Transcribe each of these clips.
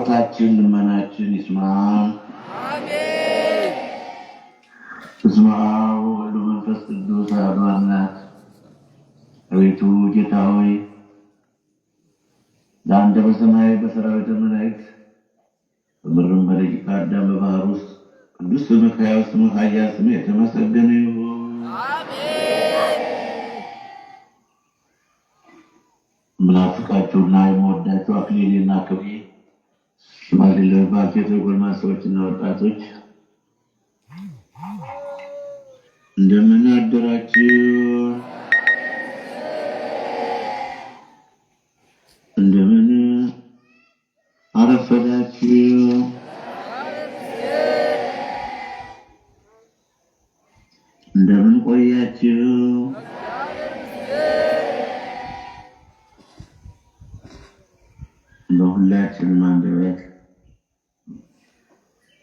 ጸሎታችን ልመናችን ይስማ። አሜን። በስመ አብ ወወልድ ወመንፈስ ቅዱስ አሐዱ አምላክ። አቤቱ ጌታ ሆይ ለአንተ በሰማይ በሰራዊተ መላእክት በምድርም በደቂቀ አዳም በባህር ውስጥ ቅዱስ ስምህ ሕያው ስምህ ኃያል ስምህ የተመሰገነ ይሁን። አሜን። ምናፍቃችሁና የምወዳችሁ አክሊሌና ክብሬ ሽማግሌዎች፣ ባልቴቶች፣ ጎልማሶችና ወጣቶች እንደምን አደራችሁ? እንደምን አረፈዳችሁ? እንደምን ቆያችሁ? በሁላችንም አንደበት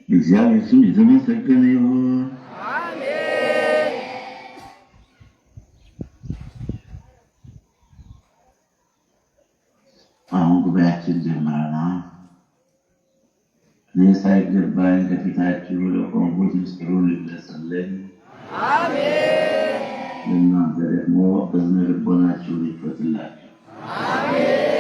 እግዚአብሔር ስም የተመሰገነ ይሁን። አሜን። አሁን ጉባኤያችን ጀምረናል። እኔ ሳይገባኝ ከፊታችሁ ለቆምኩት ምስጢሩን ልግለጽልኝ። አሜን። ለእናንተ ደግሞ በዝነ ልቦናችሁ ይክፈትላችሁ። አሜን።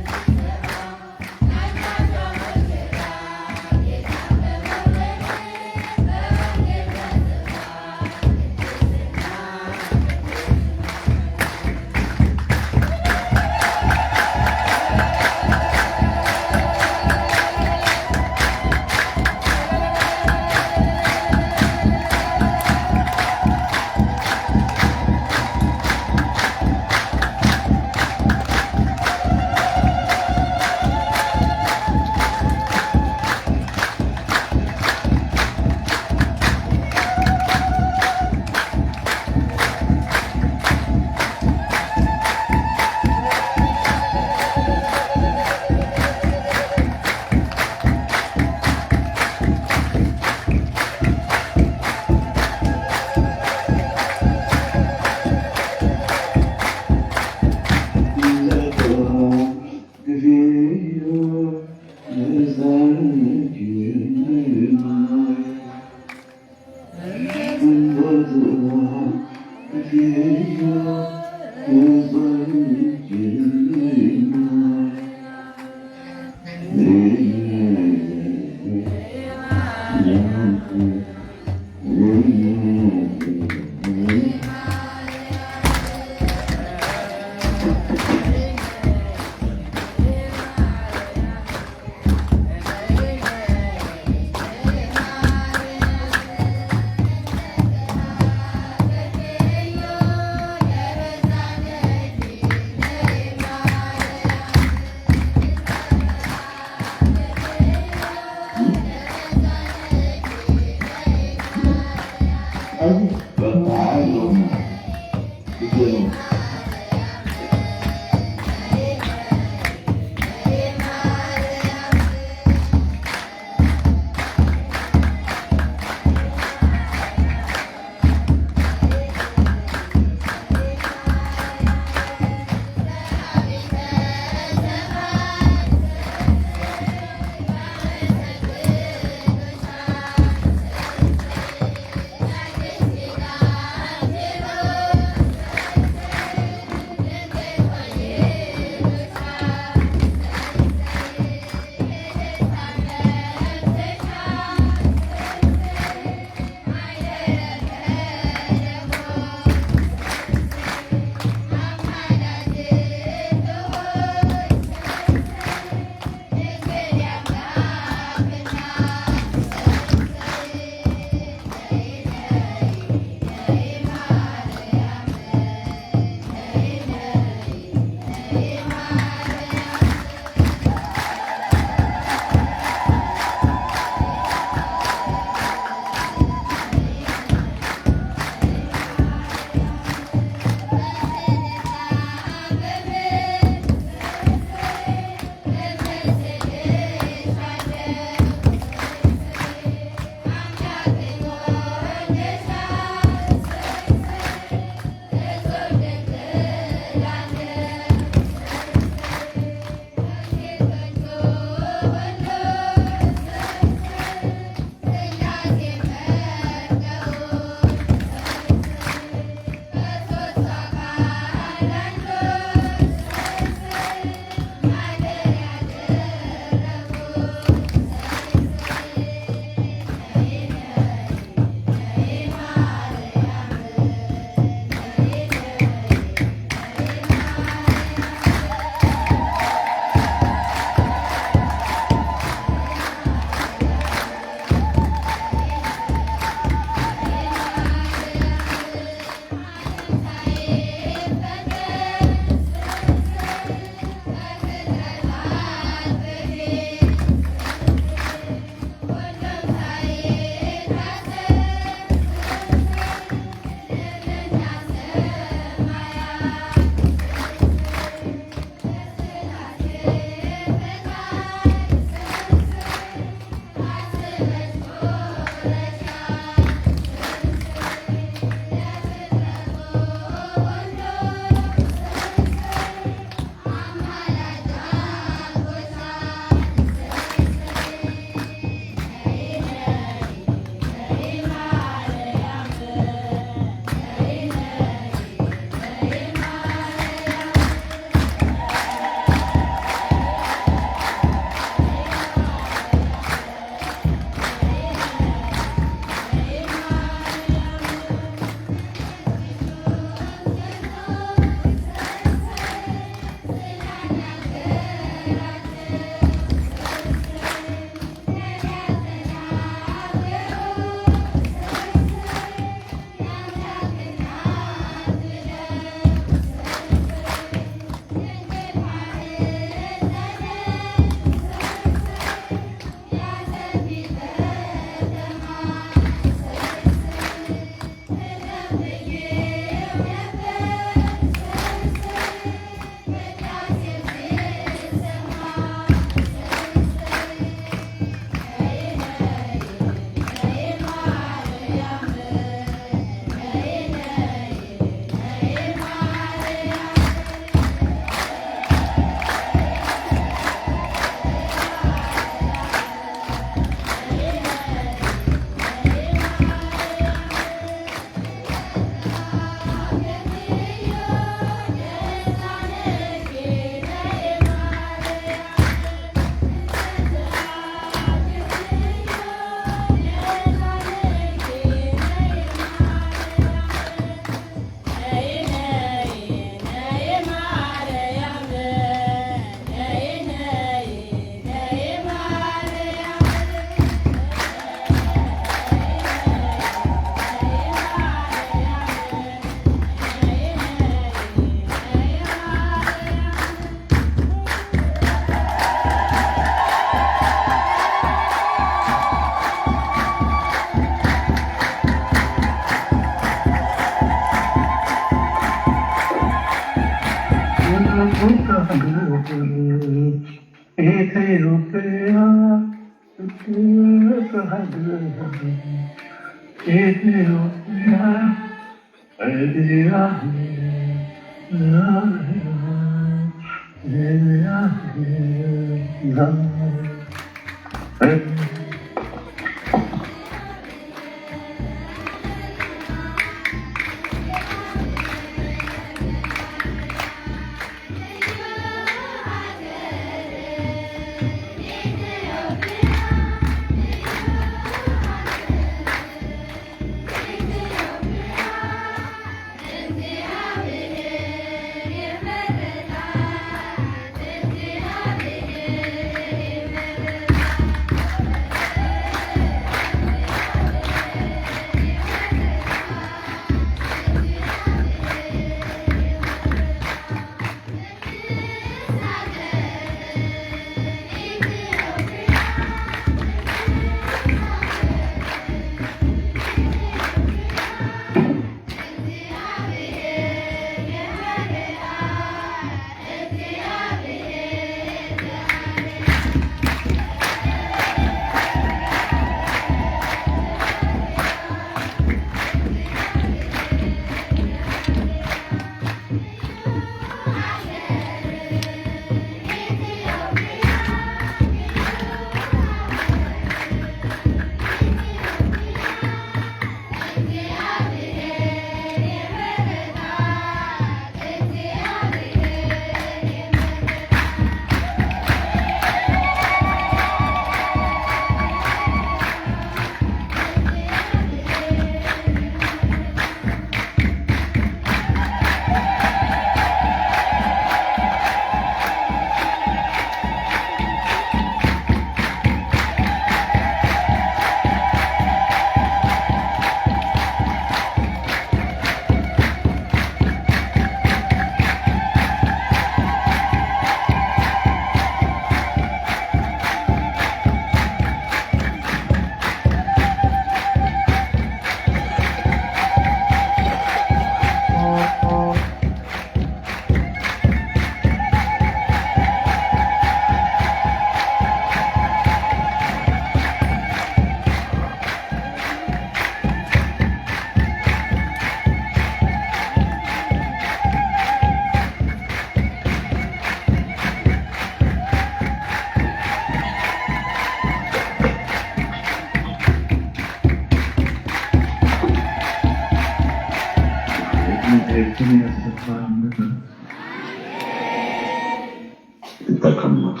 ተቀመጡ።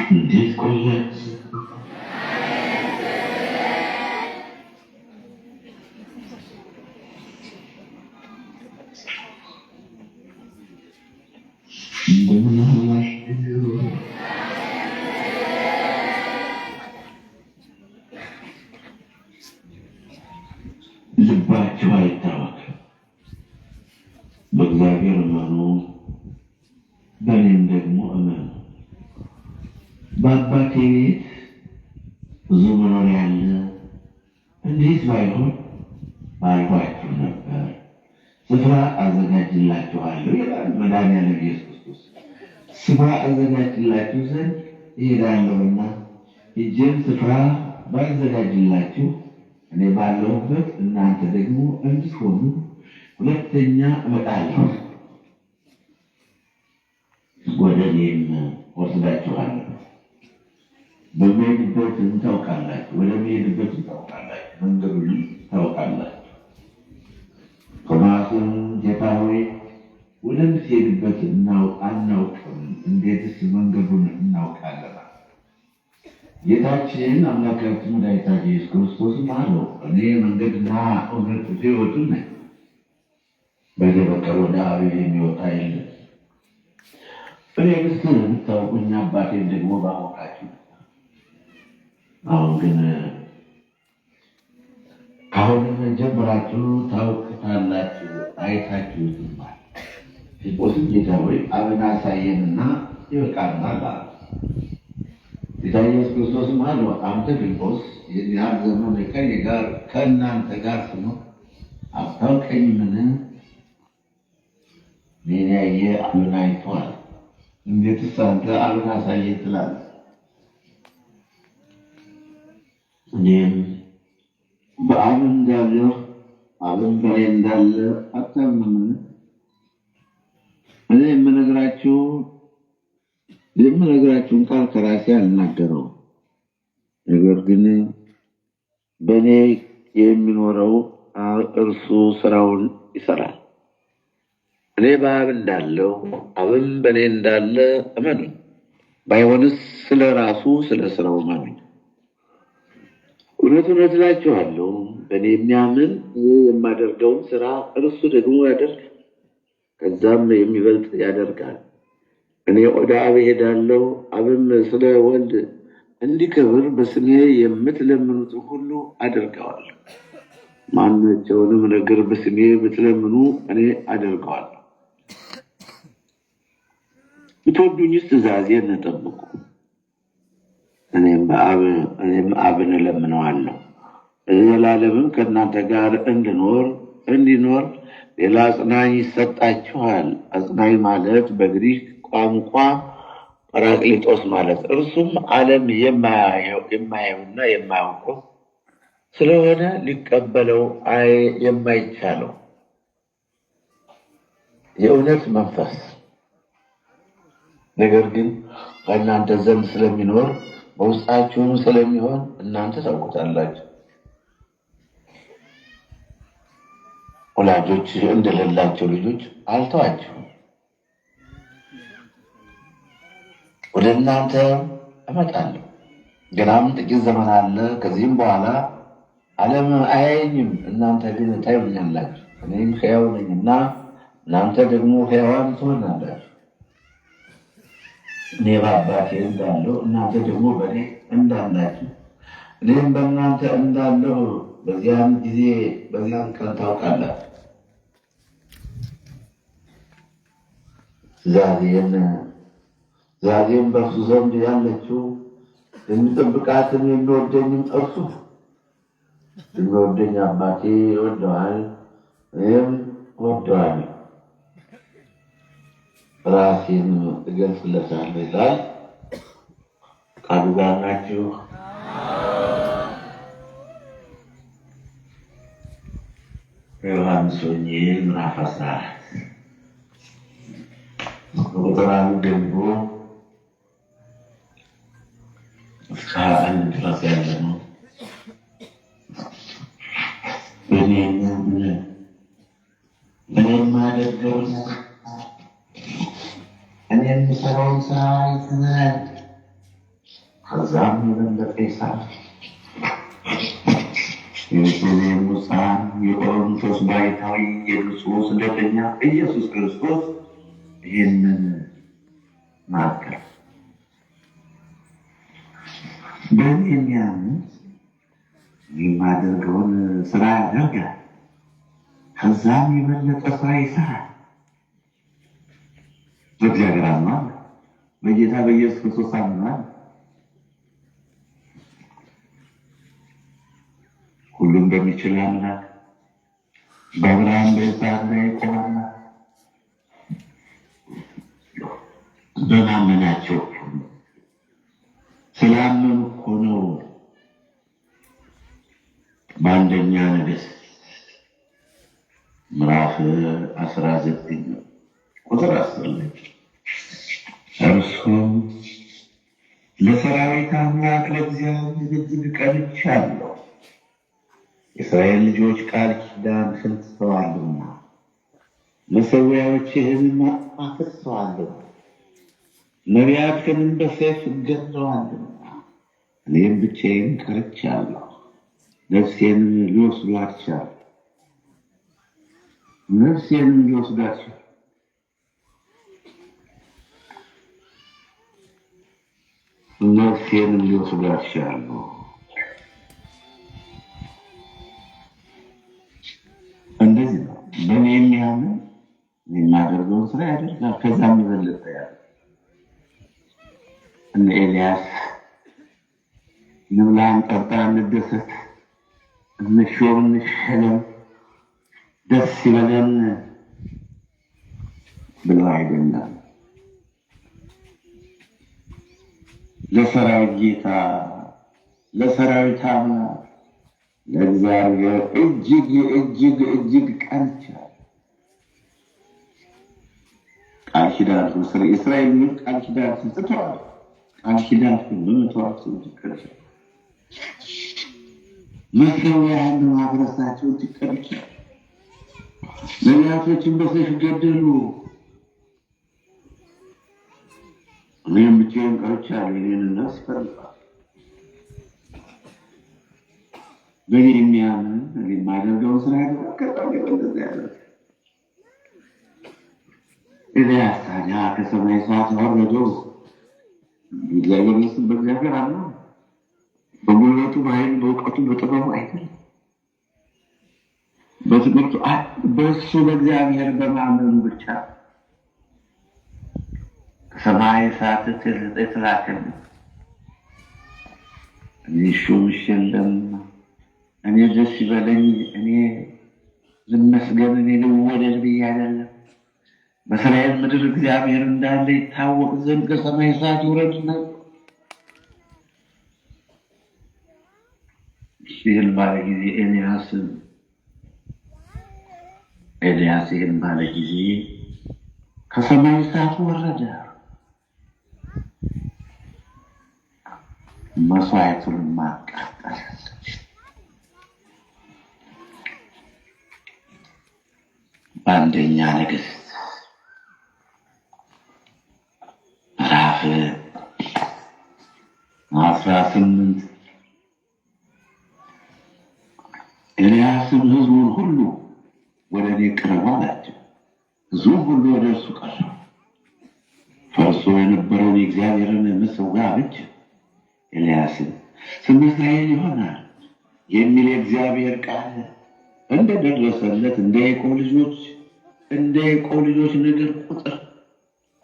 እንዴት ቆያችሁ? እንደምን አላችሁ? ልባችሁ አይታወክ፣ በእግዚአብሔር እመኑ፣ በእኔም ደግሞ እመኑ። በአባቴ ቤት ብዙ መኖሪያ አለ፣ እንዴት ባይሆን ባልኋችሁ ነበር። ስፍራ አዘጋጅላችኋለሁ ይላል መድኃኒዓለም ኢየሱስ ክርስቶስ። ስፍራ አዘጋጅላችሁ ዘንድ እሄዳለሁና ሄጄም ስፍራ ባዘጋጅላችሁ እኔ ባለሁበት እናንተ ደግሞ እንድትሆኑ ሁለተኛ እመጣለሁ። ወደ እኔም ወስዳችኋለሁ። በሚሄድበትን ታውቃላችሁ፣ ወደሚሄድበትን ታውቃላችሁ፣ መንገዱንም ታውቃላችሁ። ቶማስም ጌታ ሆይ ወደምትሄድበት አናውቅም፣ እንዴትስ መንገዱን እናውቃለን? ጌታችን አምላካችን መድኃኒታችን ኢየሱስ ክርስቶስም አለው እኔ መንገድና እውነት ሕይወትም ነኝ፣ በእኔ በቀር ወደ አብ የሚወጣ የለም። እኔንስ የምታውቁኝ አባቴን ደግሞ ባወቃችሁ። አሁን ግን ከአሁንም ጀምራችሁ ታውቁታላችሁ፣ አይታችሁትማል። ፊልጶስም ጌታ ሆይ አብን አሳየንና ይበቃናል አለ። ጌታ ኢየሱስ ክርስቶስም አለው አንተ ፊልጶስ ይህን ያህል ዘመን ከእናንተ ጋር ስኖር አታውቀኝምን? እኔን ያየ አብን አይቷል። እንዴትስ አንተ አብን አሳየን ትላለህ? እኔም በአብ እንዳለሁ አብን በእኔ እንዳለ አታምኑምን? እኔ የምነግራችሁን ቃል ከራሴ አልናገረውም፣ ነገር ግን በእኔ የሚኖረው እርሱ ስራውን ይሰራል። እኔ በአብ እንዳለሁ አብም በእኔ እንዳለ እመኑኝ። ባይሆንስ ስለ ራሱ ስለ ስራው እመኑኝ። እውነት እውነት እላችኋለሁ በእኔ የሚያምን የማደርገውን ስራ እርሱ ደግሞ ያደርጋል፣ ከዛም የሚበልጥ ያደርጋል። እኔ ወደ አብ እሄዳለሁ፣ አብም ስለ ወልድ እንዲከብር በስሜ የምትለምኑትን ሁሉ አደርገዋለሁ። ማናቸውንም ነገር በስሜ ብትለምኑ እኔ አደርገዋለሁ። ብትወዱኝስ ትእዛዜን ጠብቁ። እኔም አብን እለምነዋለሁ፣ ዘላለምም ከእናንተ ጋር እንዲኖር ሌላ አጽናኝ ይሰጣችኋል። አጽናኝ ማለት በግሪክ ቋንቋ ጰራቅሊጦስ ማለት እርሱም ዓለም የማያየውና የማያውቀው ስለሆነ ሊቀበለው የማይቻለው የእውነት መንፈስ ነገር ግን ከእናንተ ዘንድ ስለሚኖር በውስጣችሁም ስለሚሆን እናንተ ታውቁታላችሁ። ወላጆች እንደሌላቸው ልጆች አልተዋችሁም፣ ወደ እናንተ እመጣለሁ። ገናም ጥቂት ዘመን አለ። ከዚህም በኋላ ዓለም አያየኝም፣ እናንተ ግን ታዩኛላችሁ። እኔም ሕያው ነኝና እናንተ ደግሞ ሕያዋን ትሆናላችሁ። እኔ በአባቴ እንዳለሁ እናንተ ደግሞ በእኔ እንዳላችሁ እኔም በእናንተ እንዳለሁ በዚያን ቀን ታውቃላችሁ። ዛሬም በእርሱ ዘንድ ያለችው የሚጠብቃትን የሚወደኝም እርሱ የሚወደኝ አባቴ ይወደዋል፣ እኔም እወደዋለሁ፣ ራሴን እገልጽለታለሁ ይላል። ቃሉ ጋር ናችሁ? ዮሐንስ ወንጌል ምዕራፍ 14 ቁጥር 1 ጀምሮ እስከ 21 ድረስ ያለ ነው። እኔ የማደርገውን እኔ የምሰራውን ስራ ይትናል። ከዛም የበለጠ ይሰራል። የቤተልሔም ሕፃን የቆሮንቶስ ባሕታዊ የንጹሕ ስደተኛ ኢየሱስ ክርስቶስ ይህንን ናገረ። በእኔ የሚያምን የማደርገውን ስራ ያደርጋል፣ ከዛም የበለጠ ስራ ይሰራል። በእግዚአብሔር አምኗል፣ በጌታ በኢየሱስ ክርስቶስ አምኗል። ሁሉም በሚችል አምላክ በአብርሃም በይስሐቅ ላይ ቆመና በማመናቸው ስላመኑ እኮ ነው። በአንደኛ ነገሥት ምዕራፍ 19 ቁጥር 10 ላይ እርሱም ለሰራዊት አምላክ ለእግዚአብሔር እጅግ ቀንቻለሁ፣ የእስራኤል ልጆች ቃል ኪዳንህን ትተዋልና መሠዊያዎችህንም አፍርሰዋልና ነቢያትህንም በሰይፍ ገድለዋልና እኔም ብቻዬን ቀርቻለሁ፣ ነፍሴንም ሊወስዷት ቻሉ። ነፍሴንም ሊወስዷት ቻሉ። ነፍሴንም ሊወስዷት ቻሉ። እንደዚህ ነው። በእኔ የሚያምን የማደርገውን ስራ ያደርጋል፣ ከዛም የበለጠ ያለ እነ ኤልያስ እንብላ፣ እንጠጣ፣ እንደሰት፣ እንሾም፣ እንሸለም፣ ደስ ይበለን ብለው አይደለም። ለሰራዊት ጌታ ለሰራዊት አምላክ ለእግዚአብሔር እጅግ እጅግ እጅግ ቀንቻለሁ። ቃል ኪዳን እስራኤል ቃል ኪዳን ትተዋል። ቃል ኪዳን በመተዋቸው ትቀርሻል። መሠዊያህን ማፍረሳቸው ትቀርሻል። ነቢያቶችን በሰይፍ ገደሉ። እኔም ብቻዬን ቀርቻለሁ፣ የእኔን ነፍስ ፈልገዋል። በእኔ የሚያምን እኔ የማደርገውን ስራ ያደርጋል፣ ከዛም የበለጠ ያደርጋል። ኤልያስ ታዲያ ከሰማይ እሳት ወረደው። እግዚአብሔር ስም በእግዚአብሔር አለ። በጉልበቱ በኃይል በእውቀቱ በጥበቡ አይደለም፣ በትምህርቱ በእሱ በእግዚአብሔር በማመኑ ብቻ ከሰማይ እሳት የተላከልኝ እኔ ሹም የለም፣ እኔ ደስ ይበለኝ፣ እኔ ልመስገን፣ እኔ ልወደድ ብዬ አይደለም። በእስራኤል ምድር እግዚአብሔር እንዳለ ይታወቅ ዘንድ ከሰማይ እሳት ይውረድና ይህን ባለ ጊዜ ኤልያስ ይህን ባለ ጊዜ ከሰማይ እሳት ወረደ፣ መስዋዕቱን ማቃጠል። በአንደኛ ነገሥት ምዕራፍ 18 ኤልያስም ሕዝቡን ሁሉ ወደ እኔ ቅረቡ አላቸው። ሕዝቡም ሁሉ ወደ እርሱ ቀረቡ። ፈርሶ የነበረውን የእግዚአብሔርን መሠዊያ አበጀ። ኤልያስም ስም እስራኤል ይሆናል የሚል የእግዚአብሔር ቃል እንደደረሰለት እንደ ያዕቆብ ልጆች ነገር ቁጥር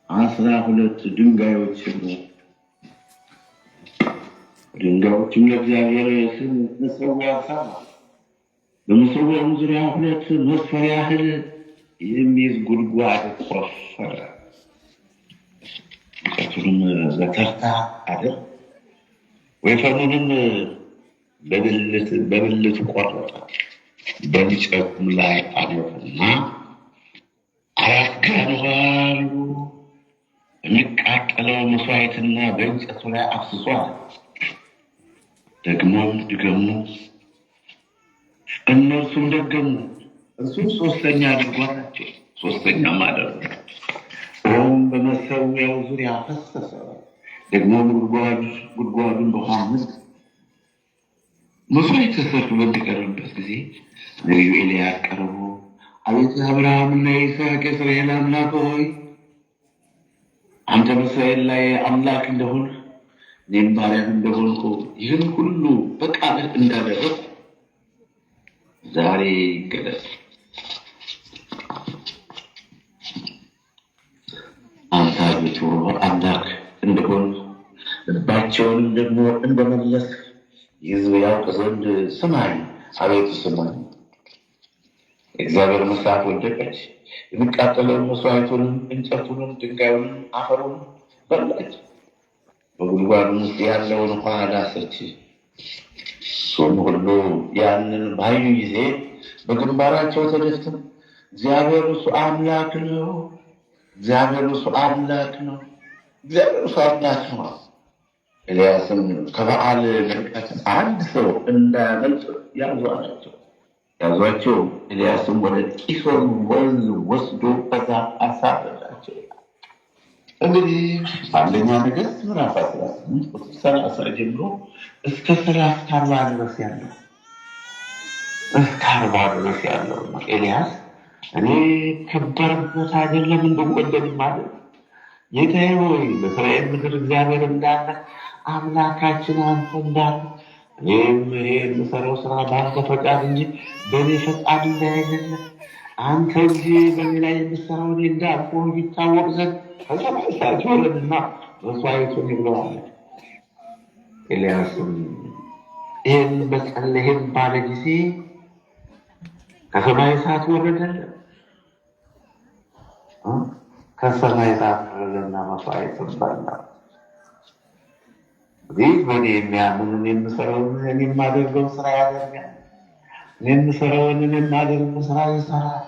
12 ድንጋዮችን ድንጋዮችም ለእግዚአብሔር ስም መሠዊያ ሰራ። በመሠዊያውም ዙሪያ 2 መስፈሪያ ያህል የሚይዝ ጉድጓድ ቆፈረ። እንጨቱንም በተርታ አደረገ። ወይፈኑንም በብልት ቆረጠ። በእንጨቱም ላይ አኖረና 4 ጋኖን የሚቃጠለው መስዋዕትና በእንጨቱ ላይ አፍስሷል። ደግሞም ድገሙ። እነርሱም ደገሙ። እርሱም 3ኛ አድርጓቸው። 3ኛም አደረገ። በመሠዊያው ዙሪያ ፈሰሰ። ደግሞ ጉድጓዱን በውሃ ሞላ። መስዋዕት ተሰርቶ በሚቀርብበት ጊዜ ነቢዩ ኤልያስ ቀርቦ አቤቱ የአብርሃምና የይስሐቅ የእስራኤል አምላክ ሆይ አንተ በእስራኤል ላይ አምላክ እንደሆንህ እኔም ባሪያህ እንደሆንኩ ይህን ሁሉ በቃልህ እንዳደረግሁ ዛሬ ይገለጽ። አንተ አቤቱ አምላክ እንደሆንህ ልባቸውንም ደግሞ እንደመለስህ ሕዝብ ያውቅ ዘንድ ስማኝ፣ አቤቱ ስማኝ። የእግዚአብሔር እሳት ወደቀች፣ የሚቃጠለውን መስዋዕቱንም እንጨቱንም ድንጋዩንም አፈሩን በላች። በጉድጓዱም ውስጥ ያለውን ውሃ ዳሰች። እሱም ሁሉ ያንን ባዩ ጊዜ በግንባራቸው ተደፍተው እግዚአብሔር እሱ አምላክ ነው፣ እግዚአብሔር እሱ አምላክ ነው፣ እግዚአብሔር ፈርታችሁ ነው። ኤልያስም ከበዓል ድርቀት አንድ ሰው እንዳያመልጥ ያዟቸው። ኤልያስም ወደ ቂሶን ወንዝ ወስዶ ከዛ አሳረዳቸው። እንግዲህ በአንደኛ ነገሥት ምዕራፍ 18 ቁጥር 30 ጀምሮ እስከ 40 ድረስ ያለው ኤልያስ እኔ ከበረበት አይደለም እንደወደድ ማለት ጌታዬ ሆይ በእስራኤል ምድር እግዚአብሔር እንዳለ አምላካችን አንተ እንዳለ እኔም ይሄ የምሰራው ስራ በአንተ ፈቃድ እንጂ በእኔ ፈቃድ እንዳይደለ አንተ እንጂ በእኔ ላይ የምሰራው እኔ እንዳልሆን ይታወቅ ዘንድ ከሰማይ እሳት ይውረድና መስዋዕቱን ይብላዋል። ኤልያስም ይህን በጸለየም ባለ ጊዜ ከሰማይ እሳት ወረደለት። ከሰማይ እሳት ወረደና መስዋዕቱን በላ። ይህ በእኔ የሚያምን የምሰራውን የማደርገው ስራ ያደርጋል፣ የምሰራውን የማደርገው ስራ ይሰራል፣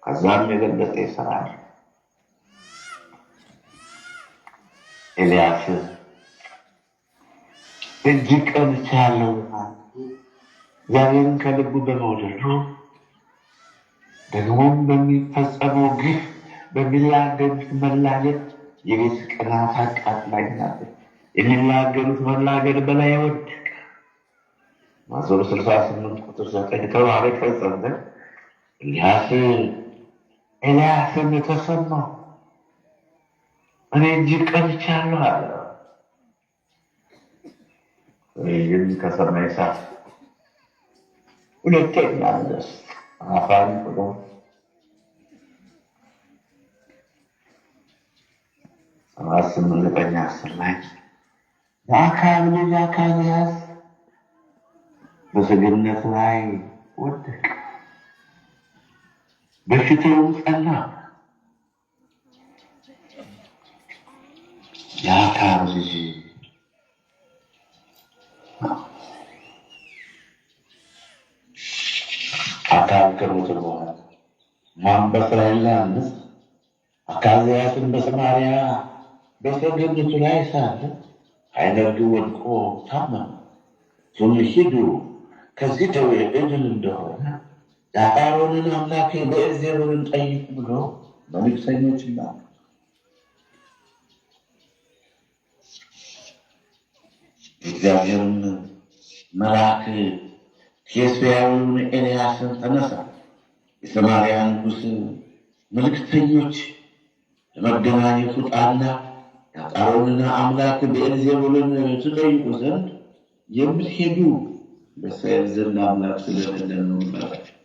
ከዛም የበለጠ ይሰራል። ኤልያስ እጅግ ቀንቻለሁና እግዚአብሔርን ከልቡ በመውደዱ ደግሞም በሚፈጸመው ግፍ በሚላገዱት መላገድ የቤት ቅናት አቃጥላኛለች። የሚናገሩት መናገር በላይ ወደቀ። መዝሙር 68 ቁጥር 9 ተባለ ፈጸመ። ኤልያስም ተሰማው፣ እኔ እጅግ ቀንቻለሁ አለ። ይህም ከሰማይ እሳት ሁለተኛ ድረስ አፋን ብሎ ስምንተኛ 10 ላይ የአካብ ልጅ አካዝያስ በሰገነት ላይ ወደቀ፣ በሽታውም ጸና። የአካብ ልጅ አካብ ከሞተ በኋላ ማን በእስራኤል ላይ አመፀ። አካዝያስን በሰማርያ በሰገነቱ ላይ ሳለ አይነቱ ወድቆ ታመመ። ሂዱ ከዚህ ደዌ እድን እንደሆነ የአሮንን አምላክ ብዔልዜቡልን ጠይቁ ብሎ መልእክተኞች ላከ። እግዚአብሔርም መልአክ ቴስብያዊውን ኤልያስን ተነሳ፣ የሰማርያ ንጉሥ መልእክተኞች ለመገናኘት ውጣና የአሮንን አምላክ ብዔልዜቡልን ትጠይቁ ዘንድ የምትሄዱ በእስራኤል ዘንድ አምላክ ስለሌለ ነው ይላቸው።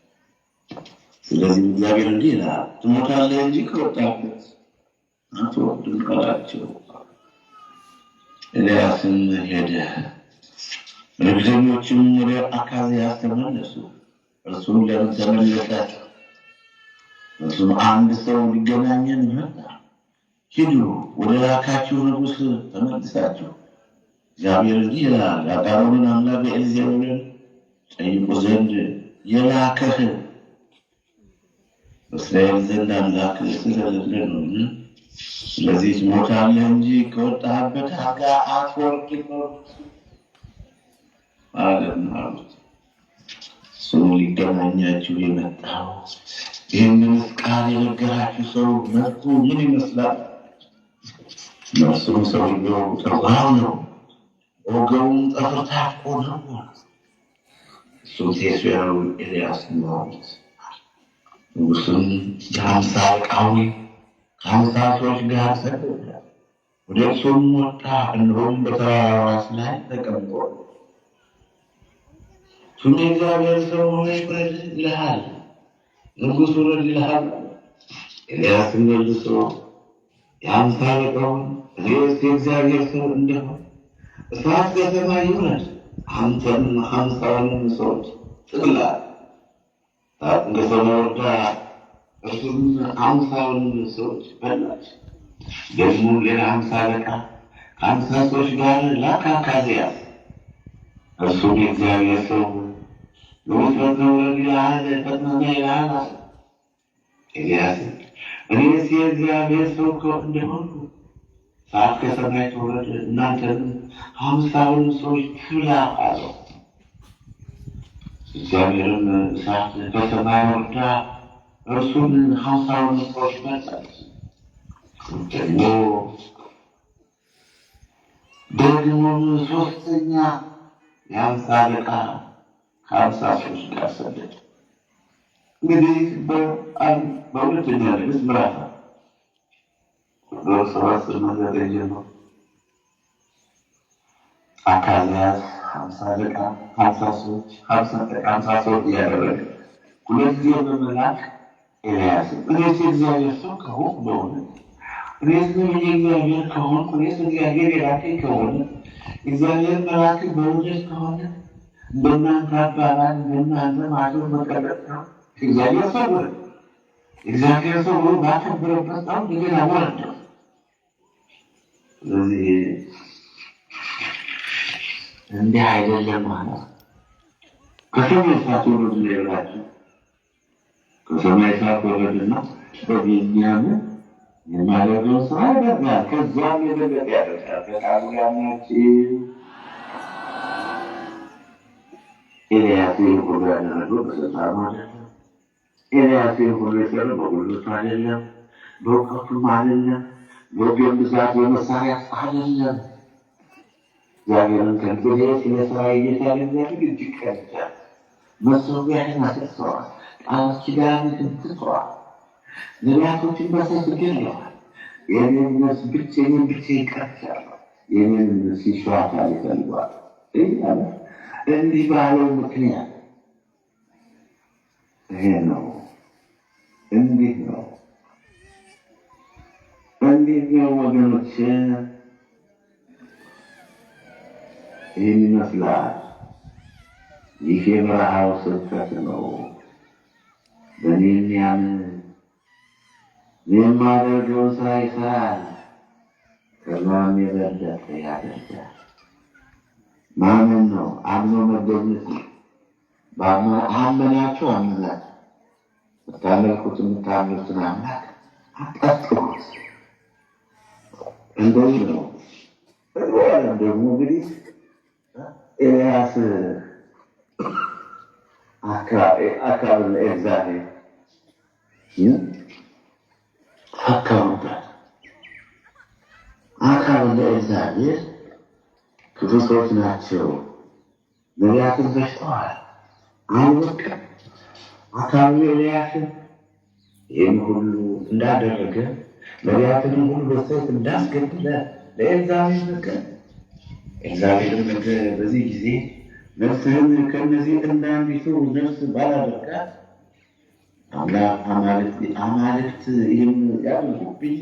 ስለዚህ እግዚአብሔር እንዲህ ይላል፣ ትሞታለህ እንጂ ከወጣበት አትወርድም አላቸው። ኤልያስም ሄደ። መልእክተኞችም ወደ አካዝያስ ተመለሱ። እርሱም ለምን ተመለሳችሁ? እርሱም አንድ ሰው ሊገናኘን መጣ። ሂዱ ወደ ላካችሁ ንጉሥ ተመልሳችሁ እግዚአብሔር እንዲህ ይላል፣ የአሮንን አምላክ ብዔልዜቡልን ጠይቁ ዘንድ የላከህ በእስራኤል ዘንድ አምላክ ስለሌለ ነው። ስለዚህ ትሞታለህ እንጂ ከወጣህበት አልጋ አትወርድም አሉት። ሰው ሊገናኛችሁ የመጣው ይህንን ቃል የነገራችሁ ሰው መልኩ ምን ይመስላል? ነፍሱም ሰውየው ጠጉራም ነው፣ ወገቡም ጠፍር ታጥቆ ነው። እሱም ቴስብያዊው ኤልያስ ነው። ንጉሡም የአምሳ አለቃውን ከአምሳ ሰዎች ጋር ሰደደ። ወደ እርሱም ወጣ፣ እነሆም በተራራው ራስ ላይ ተቀምጦ እሱም የእግዚአብሔር ሰው ሆይ ውረድ ይልሃል፣ ንጉሥ ውረድ ይልሃል። ኤልያስም መልሶ የአምሳ አለቃውን እኔስ የእግዚአብሔር ሰው እንደሆነ እሳት ከሰማይ ይውረድ፣ አንተም 50 ሰዎች ትግላል። እሳት ከሰማይ ወርዳ እርሱም 50 ሰዎች በላች። ደግሞ ሌላ 50 አለቃ ከ50 ሰዎች ጋር ላከ አካዝያስ። እርሱም የእግዚአብሔር ሰው ፈጥነህ ውረድ ይልሃል፣ ፈጥነህ ና ይልሃል አለ። ኤልያስ እኔስ የእግዚአብሔር ሰው እንደሆንኩ እሳት ከሰማይ ተወረደ፣ እናንተም 50ውን ሰዎች ብላ አለው። እግዚአብሔርም እሳት ከሰማይ ወርዳ እርሱን 50ውን ሰዎች በላች። ደግሞም ሶስተኛ የ50 አለቃ ከ50 ሰዎች ጋር ሰደደ። እንግዲህ በሁለተኛ ነገሥት ምዕራፍ በ7 መንገድ ጀምሮ አካዝያስ 50 አለቃ 50 ሰዎች እያደረገ ሁለት ጊዜ በመላክ ኤልያስ እኔስ የእግዚአብሔር ሰው ከሆንኩ በሆነ እኔስ የእግዚአብሔር ከሆንኩ እኔስ እግዚአብሔር የላከኝ ከሆነ እግዚአብሔር መላክ በእውነት ከሆነ በእናንተ አባባል በእናንተ ማድረግ መቀለጥ ነው። እግዚአብሔር ሰው ወደ እግዚአብሔር ሰው ባከበረበት ጣም እንደገና ወረደ። ስለዚህ እንዲህ አይደለም ማለት ከሰማይ እሳት ወረደ ይላችሁ። ከሰማይ እሳት ወረደና በቢንያምን የማለበው ስራ ያደርጋል። ከዚያም የበለጠ ያደርጋል። ከቃሉ ጋር ናችሁ። ኤልያስ ሁሉ ያደረገው በስልጣኑ አይደለም። ኤልያስ ሁሉ የሰራው በጉልበቱ አይደለም፣ በእውቀቱም አይደለም፣ በወገን ብዛት በመሳሪያ አይደለም። እግዚአብሔርን ከእንግዲህ ስለ ስራ እየቻለ እግዚአብሔር እጅግ ቀርቷል። መሰዊያህን አስርተዋል፣ ቃል ኪዳንህን ትተዋል፣ ነቢያቶችን በሰይፍ ገድለዋል። የእኔን ነፍስ ብቻዬን ቀርቻለሁ፣ የእኔን ሲሸዋታል ይፈልጓል እያለ እንዲህ ባለው ምክንያት ይሄ ነው። እንዲህ ነው ወገኖች፣ ይህን ይመስላል። ይህ የበረሃው ስብከት ነው። በእኔ የሚያምን የማደርገውን ስራ ይሰራል፣ ከዛም የበለጠ ያደርጋል። ማመን ነው፣ አምኖ መገኘት ነው። አመናችሁ አመናችሁ የምታመልኩትን አምላክ አጠጥሩት። እንደዚህ ነው። ደግሞ እንግዲህ ኤልያስ አካባቢ ለኤግዛቤል አካባቢ ለኤግዛቤል ክፉ ሰዎች ናቸው። ነቢያትን በሽተዋል፣ አልበቃም። አካባቢ ኤልያስን ይህን ሁሉ እንዳደረገ ነቢያትንም ሁሉ በሰይፍ እንዳስገደለ ለኤልዛቤል ነገር ኤልዛቤልም ነገር በዚህ ጊዜ ነፍስህን ከእነዚህ እንዳንዲቱ ነፍስ ባላደርጋት አማልክት ይህን ያድርጉብኝ፣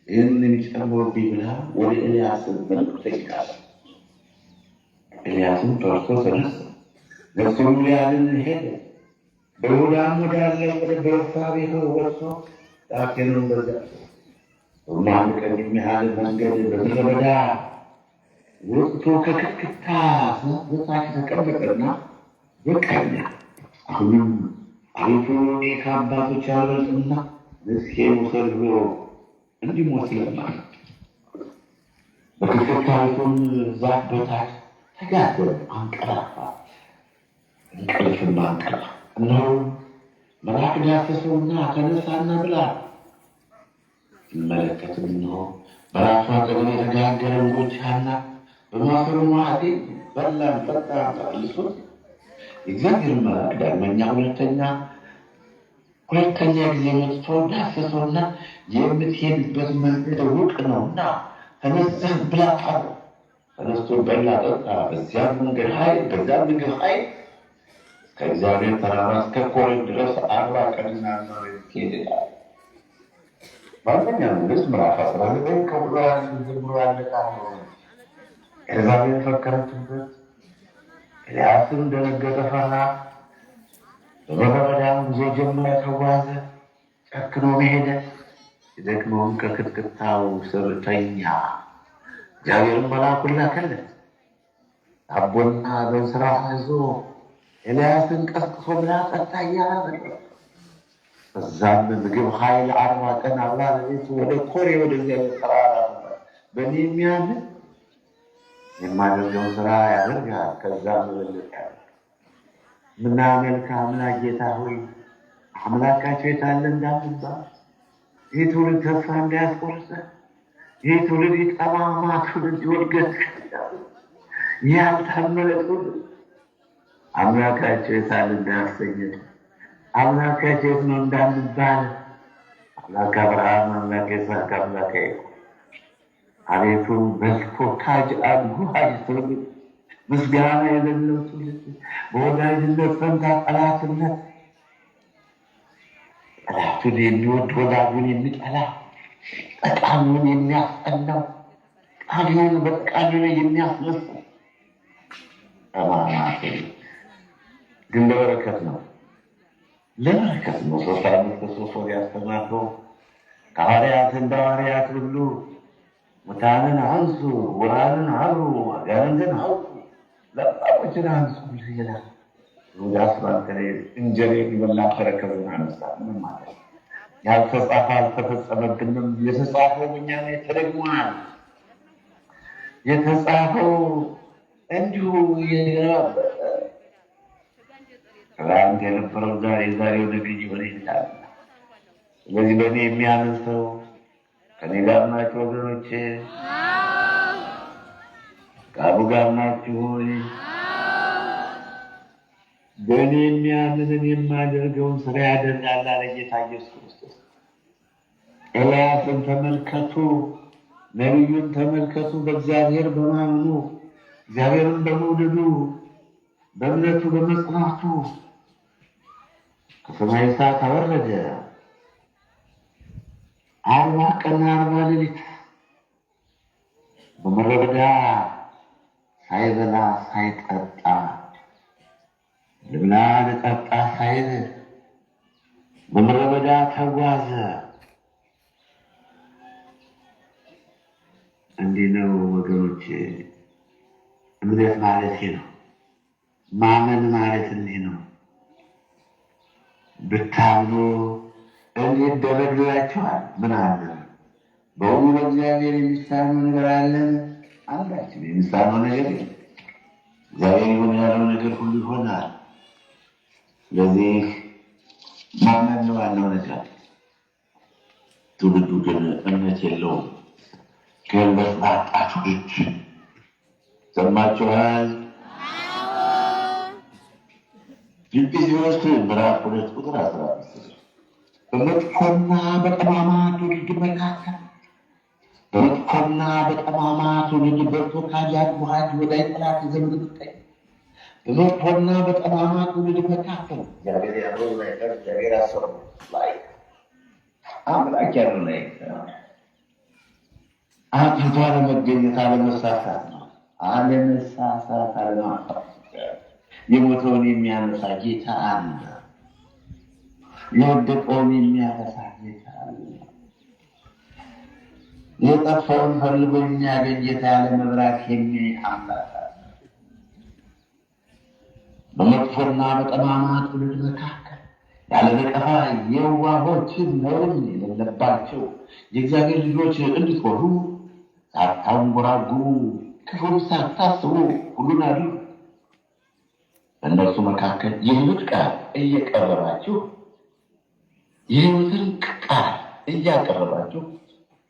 ይህንን ይጨምሩብኝ ብላ ወደ ኤልያስ መልእክት ልካለች። ኤልያስም ፈርቶ ተነሳ፣ ነፍሱን ሊያድን ሄደ። በይሁዳም ወዳለ ወደ ቤርሳቤህ ወጥቶ ራኬንን በዚያ አንድ ቀን የሚያህል መንገድ በምድረ በዳ ወጥቶ ከክትክታ በታች ተቀመጠና በቃኝ፣ አሁንም አቤቱ ከአባቶች አልበልጥምና ነፍሴን ውሰድ ብሎ እንዲሞት ለመነ። በክትክታይቱም ዛፍ በታች ተጋደመ፣ አንቀላፋ። እንቅልፍም አንቀላፋ። እነሆ መልአክ ዳሰሰውና ተነሳና ብላ ሲመለከትም እነሆ በራሷ አጠገብ የተጋገረ እንጎቻና በማሰሮ ማዕቴ በላን ጠጣ መልሶት እግዚአብሔር መልአክ ዳግመኛ ሁለተኛ ጊዜ መጥቶ ዳሰሰውና የምትሄድበት መንገድ ሩቅ ነውና ተነስተህ ብላ አለው። ተነስቶ በላ ጠጣ። በዚያም መንገድ ኃይል ከእግዚአብሔር ተራራ እስከ ኮሬብ ድረስ 40 ቀንና ሌሊት ሄደ። በአንደኛ ነገሥት ምዕራፍ 19 ከቁጥር 1 ጀምሮ ያለ ቃል ነው። ኤልዛቤል ፈከረችበት። ኤልያስም ደነገጠ፣ ፈራ። በምድረ በዳም ጉዞ ጀመረ፣ ተጓዘ፣ ጨክኖ ሄደ። ሲደክመውም ከክትክታው ስር ተኛ። እግዚአብሔርም መልአኩን ላከለት፣ ዳቦና በእንስራ ይዞ ኤልያስን ቀስቅሶ ብላ ጠጣ እያለ ነበር። በዛም ምግብ ኃይል 40 ቀን አብላ ለቤቱ ወደ ኮሬ ወደ እግዚአብሔር ተራራ በእኔ የሚያምን የማደርገውን ስራ ያደርጋል፣ ከዛ ይበልጣል። ምናመልክ አምላክ ጌታ ሆይ አምላካቸው የታለ እንዳትባል፣ ይህ ትውልድ ተስፋ እንዳያስቆርጠ፣ ይህ ትውልድ የጠማማ ትውልድ የወድገት ያልታመነ ትውልድ አምላካቸው የታለ እንዳያሰኘን፣ አምላካቸው የት ነው እንዳንባል፣ አምላክ አብርሃም፣ አምላክ ይስሐቅ፣ አምላክ ያዕቆብ አቤቱ በልቶ ካጅ አድጓጅ ትውልድ፣ ምስጋና የሌለው ትውልድ፣ በወዳጅነት ፈንታ ጠላትነት፣ ጠላቱን የሚወድ ወዳጁን የሚጠላ፣ ጠቃሚውን የሚያስጠላው፣ ጠቃሚውን በጠቃሚው ላይ የሚያስነሳ ጠማማ ግን ለበረከት ነው፣ ለበረከት ነው። 3 ዓመት ከ3 ወር ያስተማረው ከሐዋርያት እንደ ሐዋርያት ሁሉ ሙታንን አንሱ፣ ዕውራንን አብሩ፣ አጋንንትን አውጡ፣ ለምጻሞችን አንሱ ይላል። አስራት እንጀራ የሚበላ ተረከዙን አነሳ። ምን ማለት ነው? ያልተጻፈ አልተፈጸመብንም። የተጻፈው በእኛ ላይ ተደግሟል። የተጻፈው እንዲሁ እየገለባበጠ ትናንት የነበረው ዛሬው ነገ ሊሆን ይችላል። ስለዚህ በእኔ የሚያምን ሰው ከኔ ጋር ናችሁ ወገኖቼ? ከአቡ ጋር ናችሁ ሆይ? በእኔ የሚያምንን የማደርገውን ስራ ያደርጋል አለ ጌታ ኢየሱስ ክርስቶስ። ኤልያስን ተመልከቱ፣ ነቢዩን ተመልከቱ። በእግዚአብሔር በማመኑ እግዚአብሔርን በመውደዱ በእምነቱ በመጽናቱ ከሰማይ እሳት አወረደ። 40 ቀንና 40 ሌሊት በምድረ በዳ ሳይበላ ሳይጠጣ ልብላ ልጠጣ ሳይል በምድረ በዳ ተጓዘ። እንዲህ ነው ወገኖች፣ እምነት ማለት ነው። ማመን ማለት እንዲህ ነው። ብታምኑ እኔ ደረግላችኋል። ምን አለ? በእውኑ በእግዚአብሔር የሚሳነው ነገር አለ? አንዳችም የሚሳነው ነገር የለም። እግዚአብሔር ይሁን ያለው ነገር ሁሉ ይሆናል። ስለዚህ ማመን ነው ያለው ነገር። ትውልዱ ግን እምነት የለውም። ከእምነት ባጣ ትውልድ ሰማችኋል። ፊልጵስዩስ ምዕራፍ 2 ቁጥር 15 በመጥፎና በጠማማ ትውልድ መካከል በመጥፎና በጠማማ ትውልድ በርቶ ካጃድ ውሃጅ ወዳይ ጠላት ዘመድ ብታይ በመጥፎና በጠማማ ትውልድ መካከል እግዚአብሔር ያለው ላይ እግዚአብሔር ያሰረው ላይ አምላክ ያለው ላይ አጥቶ አለመገኘት አለመሳሳት ነው። አለመሳሳት አለማፋት የሞተውን የሚያነሳ ጌታ አለ። የወደቀውን የሚያነሳ ጌታ አለ። የጠፋውን ፈልጎ የሚያገኝ ጌታ ያለ መብራት የሚያይ አምላክ አለ። በመጥፎና በጠማማ ትውልድ መካከል ያለ ነቀፋ የዋሆችን ነውር የሌለባቸው የእግዚአብሔር ልጆች እንድትሆኑ ሳታንጎራጉሩ ክፉን ሳታስቡ ሁሉን አድርጉ። በእነርሱ መካከል የሕይወት ቃል እየቀረባችሁ የሕይወትን ቃል እያቀረባችሁ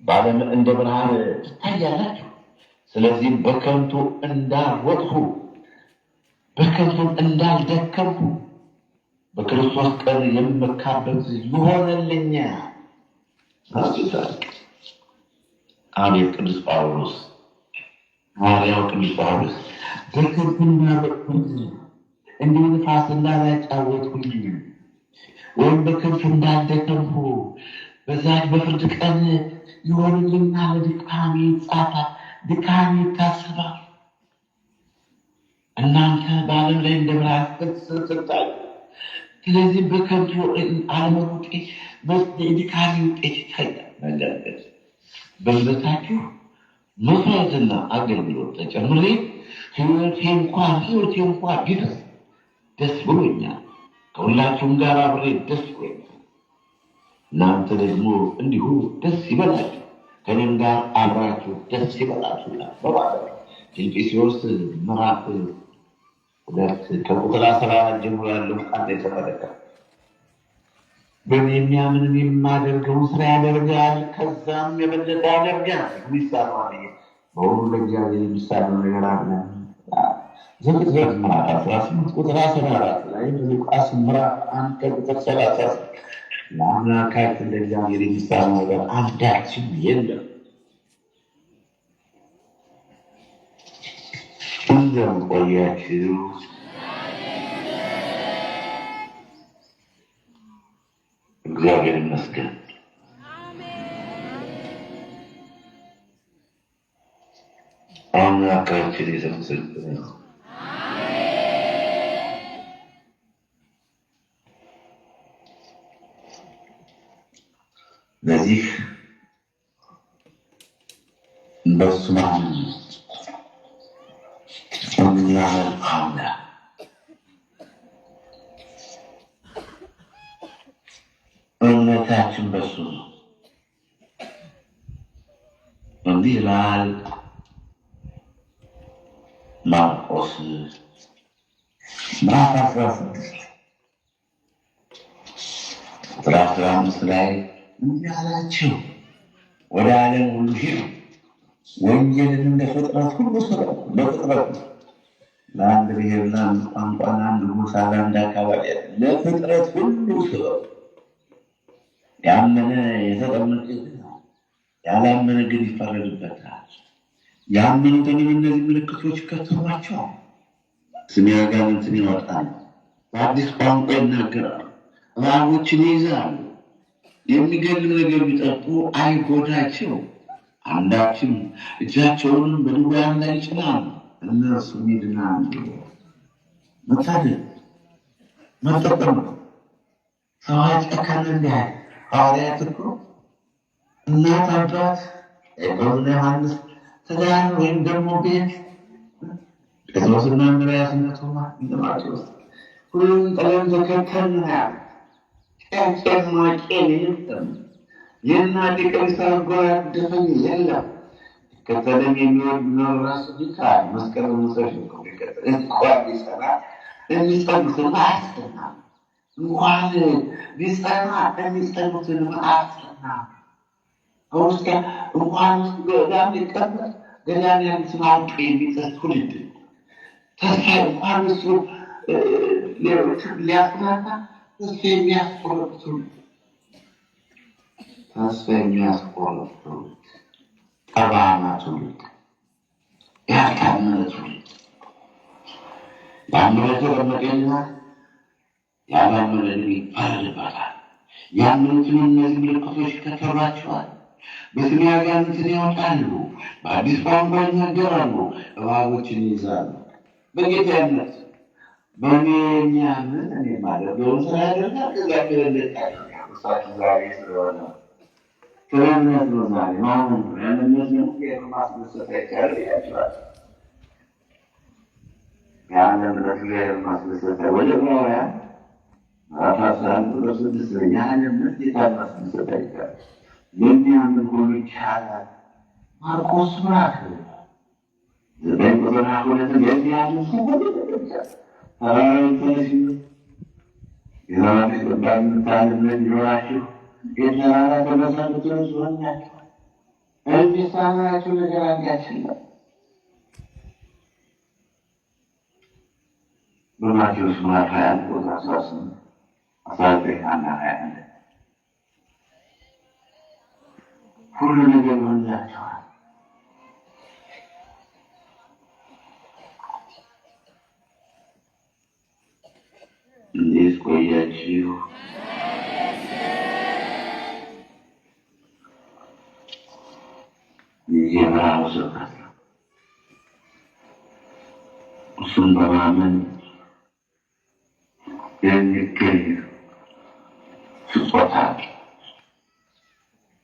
በዓለም እንደ ብርሃን ትታያላችሁ። ስለዚህም በከንቱ እንዳልወጥሁ በከንቱ እንዳልደከምሁ በክርስቶስ ቀን የምመካበት ይሆነልኛ። አቤት ቅዱስ ጳውሎስ ሐዋርያው ቅዱስ ጳውሎስ በከንቱ እንዳልወጥሁ እንዲሁ ንፋስ እንዳላጫወትሁኝ ወይም በከንቱ እንዳልደከምሁ በዛች በፍርድ ቀን ይሆንልኛል። ድካሜ ይጻፋል፣ ድካሜ ይታሰባል። እናንተ በዓለም ላይ እንደ ብርሃን ትታዩ። ስለዚህ በከንቱ አለመሮጤ የድካሜ ውጤት ይታያል። ነገር ግን በእምነታችሁ መስዋዕትና አገልግሎት ተጨምሬ ሕይወቴ እንኳን ቢደርስ ደስ ብሎኛል። ከሁላችሁም ጋር አብሬ ደስ ብሎኛል። እናንተ ደግሞ እንዲሁ ደስ ይበላችሁ፣ ከእኔም ጋር አብራችሁ ደስ ይበላችሁ በማለት ፊልጵስዩስ ምዕራፍ 2 ከቁጥር 14 ጀምሮ ያለው ቃል የተመለከተ በእኔ የሚያምን የማደርገውን ስራ ያደርጋል፣ ከዛም የበለጠ ያደርጋል። የሚሳነው በሁሉ ለእግዚአብሔር የሚሳነው ነገር አለ። ዘፍጥረት ምዕራፍ 18 ቁጥር 14 ላይ በሉቃስ ምዕራፍ 1 ከቁጥር 30 ለአምላካችን ለእግዚአብሔር የሚሳነው ነገር አንዳችም የለም። እንደምን ቆያችሁ? እግዚአብሔር ይመስገን። አምላካችን የተመሰገነ ነው። ለዚህ በሱ አምላክ እምነታችን በሱ ነው። እንዲህ ይላል ማርቆስ ምዕራፍ 16 ቁጥር 15 ላይ እንዲህ አላቸው፣ ወደ ዓለም ሁሉ ሂዱ፣ ወንጌልንም ለፍጥረት ሁሉ ስበኩ። ለፍጥረት ለአንድ ብሔር፣ ለአንድ ቋንቋ፣ ለአንድ ጎሳ፣ ለአንድ አካባቢ፣ ለፍጥረት ሁሉ ስበኩ። ያመነ የተጠመቀ ነው፣ ያላመነ ግን ይፈረድበታል። ያመኑትንም እነዚህ ምልክቶች ይከተሏቸዋል። ስሜ አጋንንትን ያወጣሉ፣ በአዲስ ቋንቋ ይናገራሉ፣ እባቦችን ይይዛሉ፣ የሚገድል ነገር ቢጠጡ አይጎዳቸው፣ አንዳችም እጃቸውን በድውያን ላይ ይጭናሉ፣ እነርሱም ይድናሉ። መታደል መጠቀም ነው። ሰው ጨካን እንዳያል ሐዋርያት እኮ እናት አባት ያዕቆብና ዮሐንስ ትዳር ወይም ደግሞ ቤት ጴጥሮስና እንድርያስና ቶማስ እንደማቴዎስ ሁሉም ጠለም ተከተል ያለ ጨርጨር ማቄን የለም። የእናቴ ቀሚስ አልጎራደፈኝ የለም። ከተለም የሚወድ ቢኖር ራሱ ቢካድ መስቀል መውሰድ ነው። እንኳን ቢሰራ የሚጸኑትን አያስጠና፣ እንኳን ቢጸና የሚጸኑትን አያስጠና። በውስጥ እንኳን ገዳም ሊቀመጥ ገዳም ያሉትን አውቄ የሚጸት ትውልድ ተስፋ እንኳን እሱ ሌሎችን ሊያጽናና ተስፋ የሚያስቆርጥ ትውልድ፣ ተስፋ የሚያስቆርጥ ትውልድ፣ ጠባማ ትውልድ፣ ያልታመነ ትውልድ። ያመነ የተጠመቀ ይላል፣ ያላመነ ግን ይፈረድበታል። ያመኑትን እነዚህ ምልክቶች ይከተሏቸዋል። በስሜ አጋንንትን ያወጣሉ፣ በአዲስ ቋንቋ ይናገራሉ፣ እባቦችን ይይዛሉ። በጌታ እምነት በእኔ የሚያምን እኔ የማደርገውን ስራ ያደርጋል። እግዚአብሔር እንደታደርጋል። እሳቸው ዛሬ ስለሆነ ስለ እምነት ነው። ዛሬ ማመን ነው። ያን እምነት ነው ማስደሰት አይቻልም ያችላል። ያን እምነት እግዚአብሔር ማስደሰት ወደ ዕብራውያን ምዕራፍ 11 ቁጥር 6 ያን እምነት ጌታን ማስደሰት አይቻልም። የሚያምን ሁሉ ይቻላል። ማርቆስ ምዕራፍ 9 ቁጥር 22 የሚያምን ሁሉ ይቻላል። ተራራውን ተነሱ፣ የራሱ ባንታን እንዲኖራችሁ የተራራ ተመሳሳይ ሆናችሁ የሚሳናችሁ ነገር አንዳችን ነው። በማቴዎስ ምዕራፍ 21 ቁጥር 18 19 እና 21 ሁሉ ነገር ሆንላችኋል። እንዴት ቆያችሁ? የብርሃኑ ስብከት ነው። እሱን በማመን የሚገኝ ስጦታ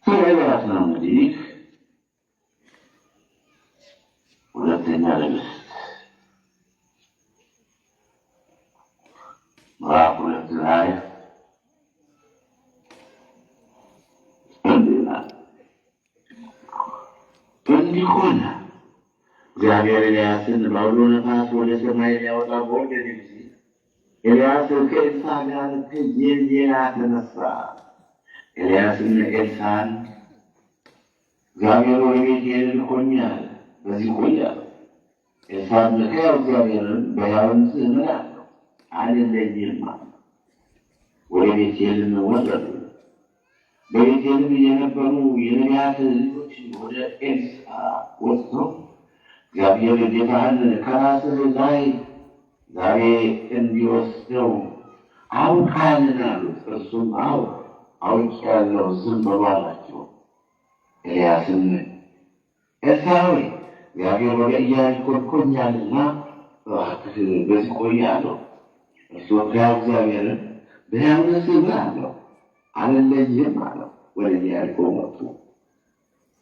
ስለሌላት ነው። እንግዲህ ሁለተኛ ነገሥት ምዕራፍ 2 ላይ እንዲህ ይላል፣ እንዲህ ሆነ። እግዚአብሔር ኤልያስን በአውሎ ነፋስ ወደ ሰማይ ሊያወጣው በወደደ ጊዜ ኤልያስ ከኤልሳ ጋር ከጌልጌላ ተነሳ። ኤልያስም ኤልሳዕን እግዚአብሔር ወደ ቤቴ ልኮኛል፣ በዚህ ቆይ አለው። ኤልሳዕም ሕያው እግዚአብሔርን በሕያው ነፍስህ እምላለሁ አልለይህም አለ። ወደ ቤቴልም ወረዱ። በቤቴልም የነበሩ የነቢያት ልጆች ወደ ኤልሳዕ ወጥተው እግዚአብሔር ጌታህን ከራስህ ላይ ዛሬ እንዲወስደው አውቃልን አሉት። እርሱም አውቄአለሁ፣ ዝም በሉ አላቸው። ኤልያስም ኤልሳዕ ሆይ እግዚአብሔር ወደ ኢያሪኮ ልኮኛልና እባክህ በዚህ ቆይ አለው። እርሱ ሕያው እግዚአብሔርን በሕያው ነፍስህ እምላለሁ አልለይህም አለው። ወደ ኢያሪኮ መጡ።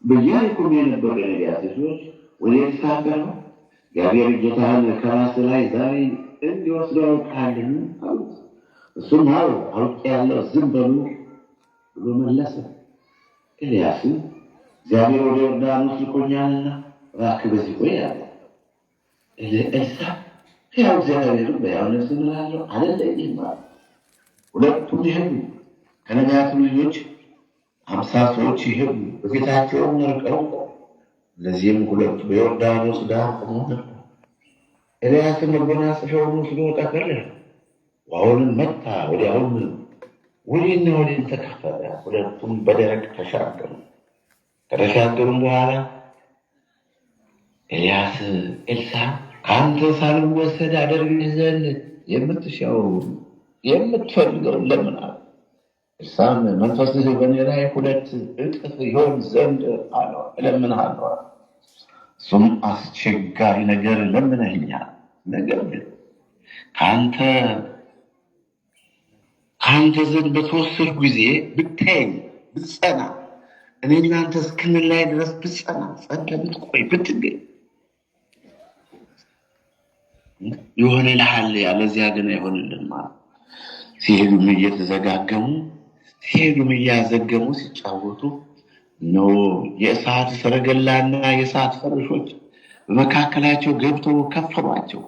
በኢያሪኮም የነበሩ የነቢያት ልጆች ወደ ኤልሳዕ ቀርበው እግዚአብሔር ጌታህን ከራስህ ላይ ዛሬ እንዲወስደው አውቃልን አሉት። እሱም አውቄአለሁ፣ ዝም በሉ ብሎ መለሰ። ኤልያስም እግዚአብሔር ወደ ዮርዳኖስ ልኮኛልና እባክህ በዚህ ቆይ አለ። ኤልሳዕ ሕያው እግዚአብሔርን በሕያው ነፍስህ እምላለሁ አልለይህም አለ። ሁለቱም ይሄዱ። ከነቢያቱ ልጆች 50 ሰዎች ይሄዱ፣ በፊታቸውም ርቀው። እነዚህም ሁለቱ በዮርዳኖስ ዳር ቆመው ነበር። ኤልያስም መጎናጸፊያውን ወስዶ ጠቀለለ፣ ውኃውንም መታ፣ ወዲያውም ወዲህና ወዲህ ተከፈለ። ሁለቱም በደረቅ ተሻገሩ። ከተሻገሩም በኋላ ኤልያስ ኤልሳዕን ከአንተ ሳልወሰድ አደርግልህ ዘንድ የምትሻው የምትፈልገውን ለምን አለ። ኤልሳዕም መንፈስህ በእኔ ላይ 2 እጥፍ ይሆን ዘንድ እለምንሃለሁ አለ። እሱም አስቸጋሪ ነገር ለምነኸኛል፣ ነገር ግን ከአንተ ዘንድ በተወሰድኩ ጊዜ ብታየኝ ብትጸና፣ እኔ እናንተ እስክንለያይ ድረስ ብትጸና፣ ጸንተህ ብትቆይ ብትገኝ ይሆንልሃል፣ ያለዚያ ግን አይሆንልህም አለ። ሲሄዱም እያዘገሙ ሲጫወቱ እነሆ የእሳት ሰረገላና የእሳት ፈረሶች በመካከላቸው ገብተው ከፈሏቸው።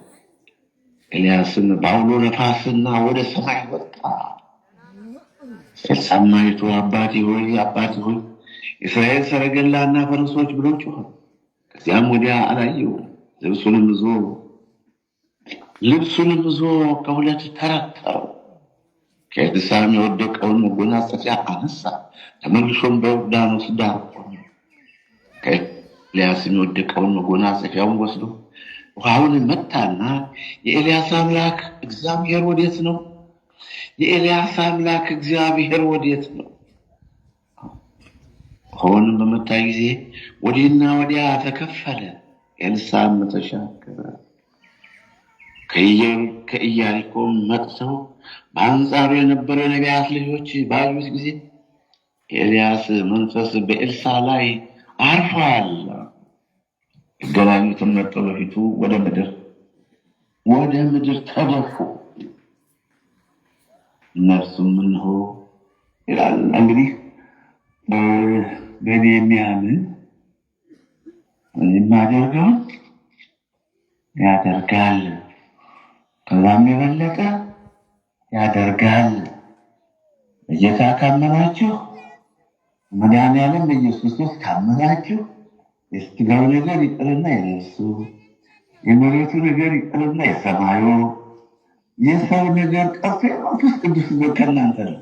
ኤልያስም በአውሎ ነፋስና ወደ ሰማይ ወጣ። ኤልሳዕም አይቶ አባቴ ሆይ የእስራኤል ሰረገላና ፈረሶች ብሎ ጮኸ። ከዚያም ወዲያ አላየውም። ልብሱንም ይዞ ከሁለት ተረተረው። ከኤልሳዕም የወደቀውን መጎናጸፊያ አነሳ፣ ተመልሶም በዮርዳኖስ ዳር ቆመ። ከኤልያስም የወደቀውን መጎናጸፊያውን ወስዶ ውኃውን መታና የኤልያስ አምላክ እግዚአብሔር ወዴት ነው? የኤልያስ አምላክ እግዚአብሔር ወዴት ነው? ውኃውንም በመታ ጊዜ ወዲህና ወዲያ ተከፈለ። ኤልሳዕም ተሻገረ። ከኢያሪኮም መጥተው በአንጻሩ የነበሩ የነቢያት ልጆች ባዩት ጊዜ የኤልያስ መንፈስ በኤልሳዕ ላይ አርፏል። ገናኙትም መጥተው በፊቱ ወደ ምድር ተደፉ። እነርሱም እንሆ ይላል እንግዲህ በእኔ የሚያምን የማደርገውን ያደርጋል፣ ከዛም የበለጠ ያደርጋል። በጌታ ካመናችሁ፣ መድኃኒዓለም በኢየሱስ ክርስቶስ ካመናችሁ የሥጋው ነገር ይቅርና የነፍሱ፣ የመሬቱ ነገር ይቅርና የሰማዩ፣ የሰው ነገር ቀርቶ የመንፈስ ቅዱስ ነገር ከእናንተ ነው።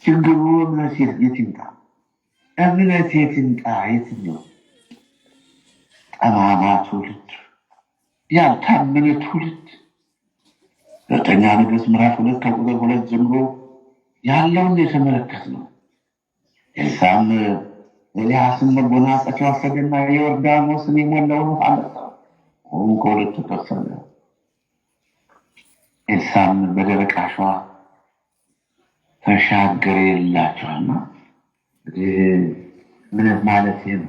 ችግሩ እምነት የት ይምጣ? እምነት የት ይምጣ? የትኛው ጠማማ ትውልድ፣ ያልታመነ ትውልድ። 2ኛ ነገሥት ምዕራፍ 2 ከቁጥር 2 ጀምሮ ያለውን የተመለከት ነው። ኤልሳዕም ኤልያስን መጎናጸፊያ ወሰደና የዮርዳኖስን የሞላውን ውኃ አመጣው፣ ውኃውም ከሁለት ተከፈለ። ኤልሳዕም በደረቅ አሸዋ ተሻገረ ይላቸዋልና እንግዲህ ምን ማለት ነው?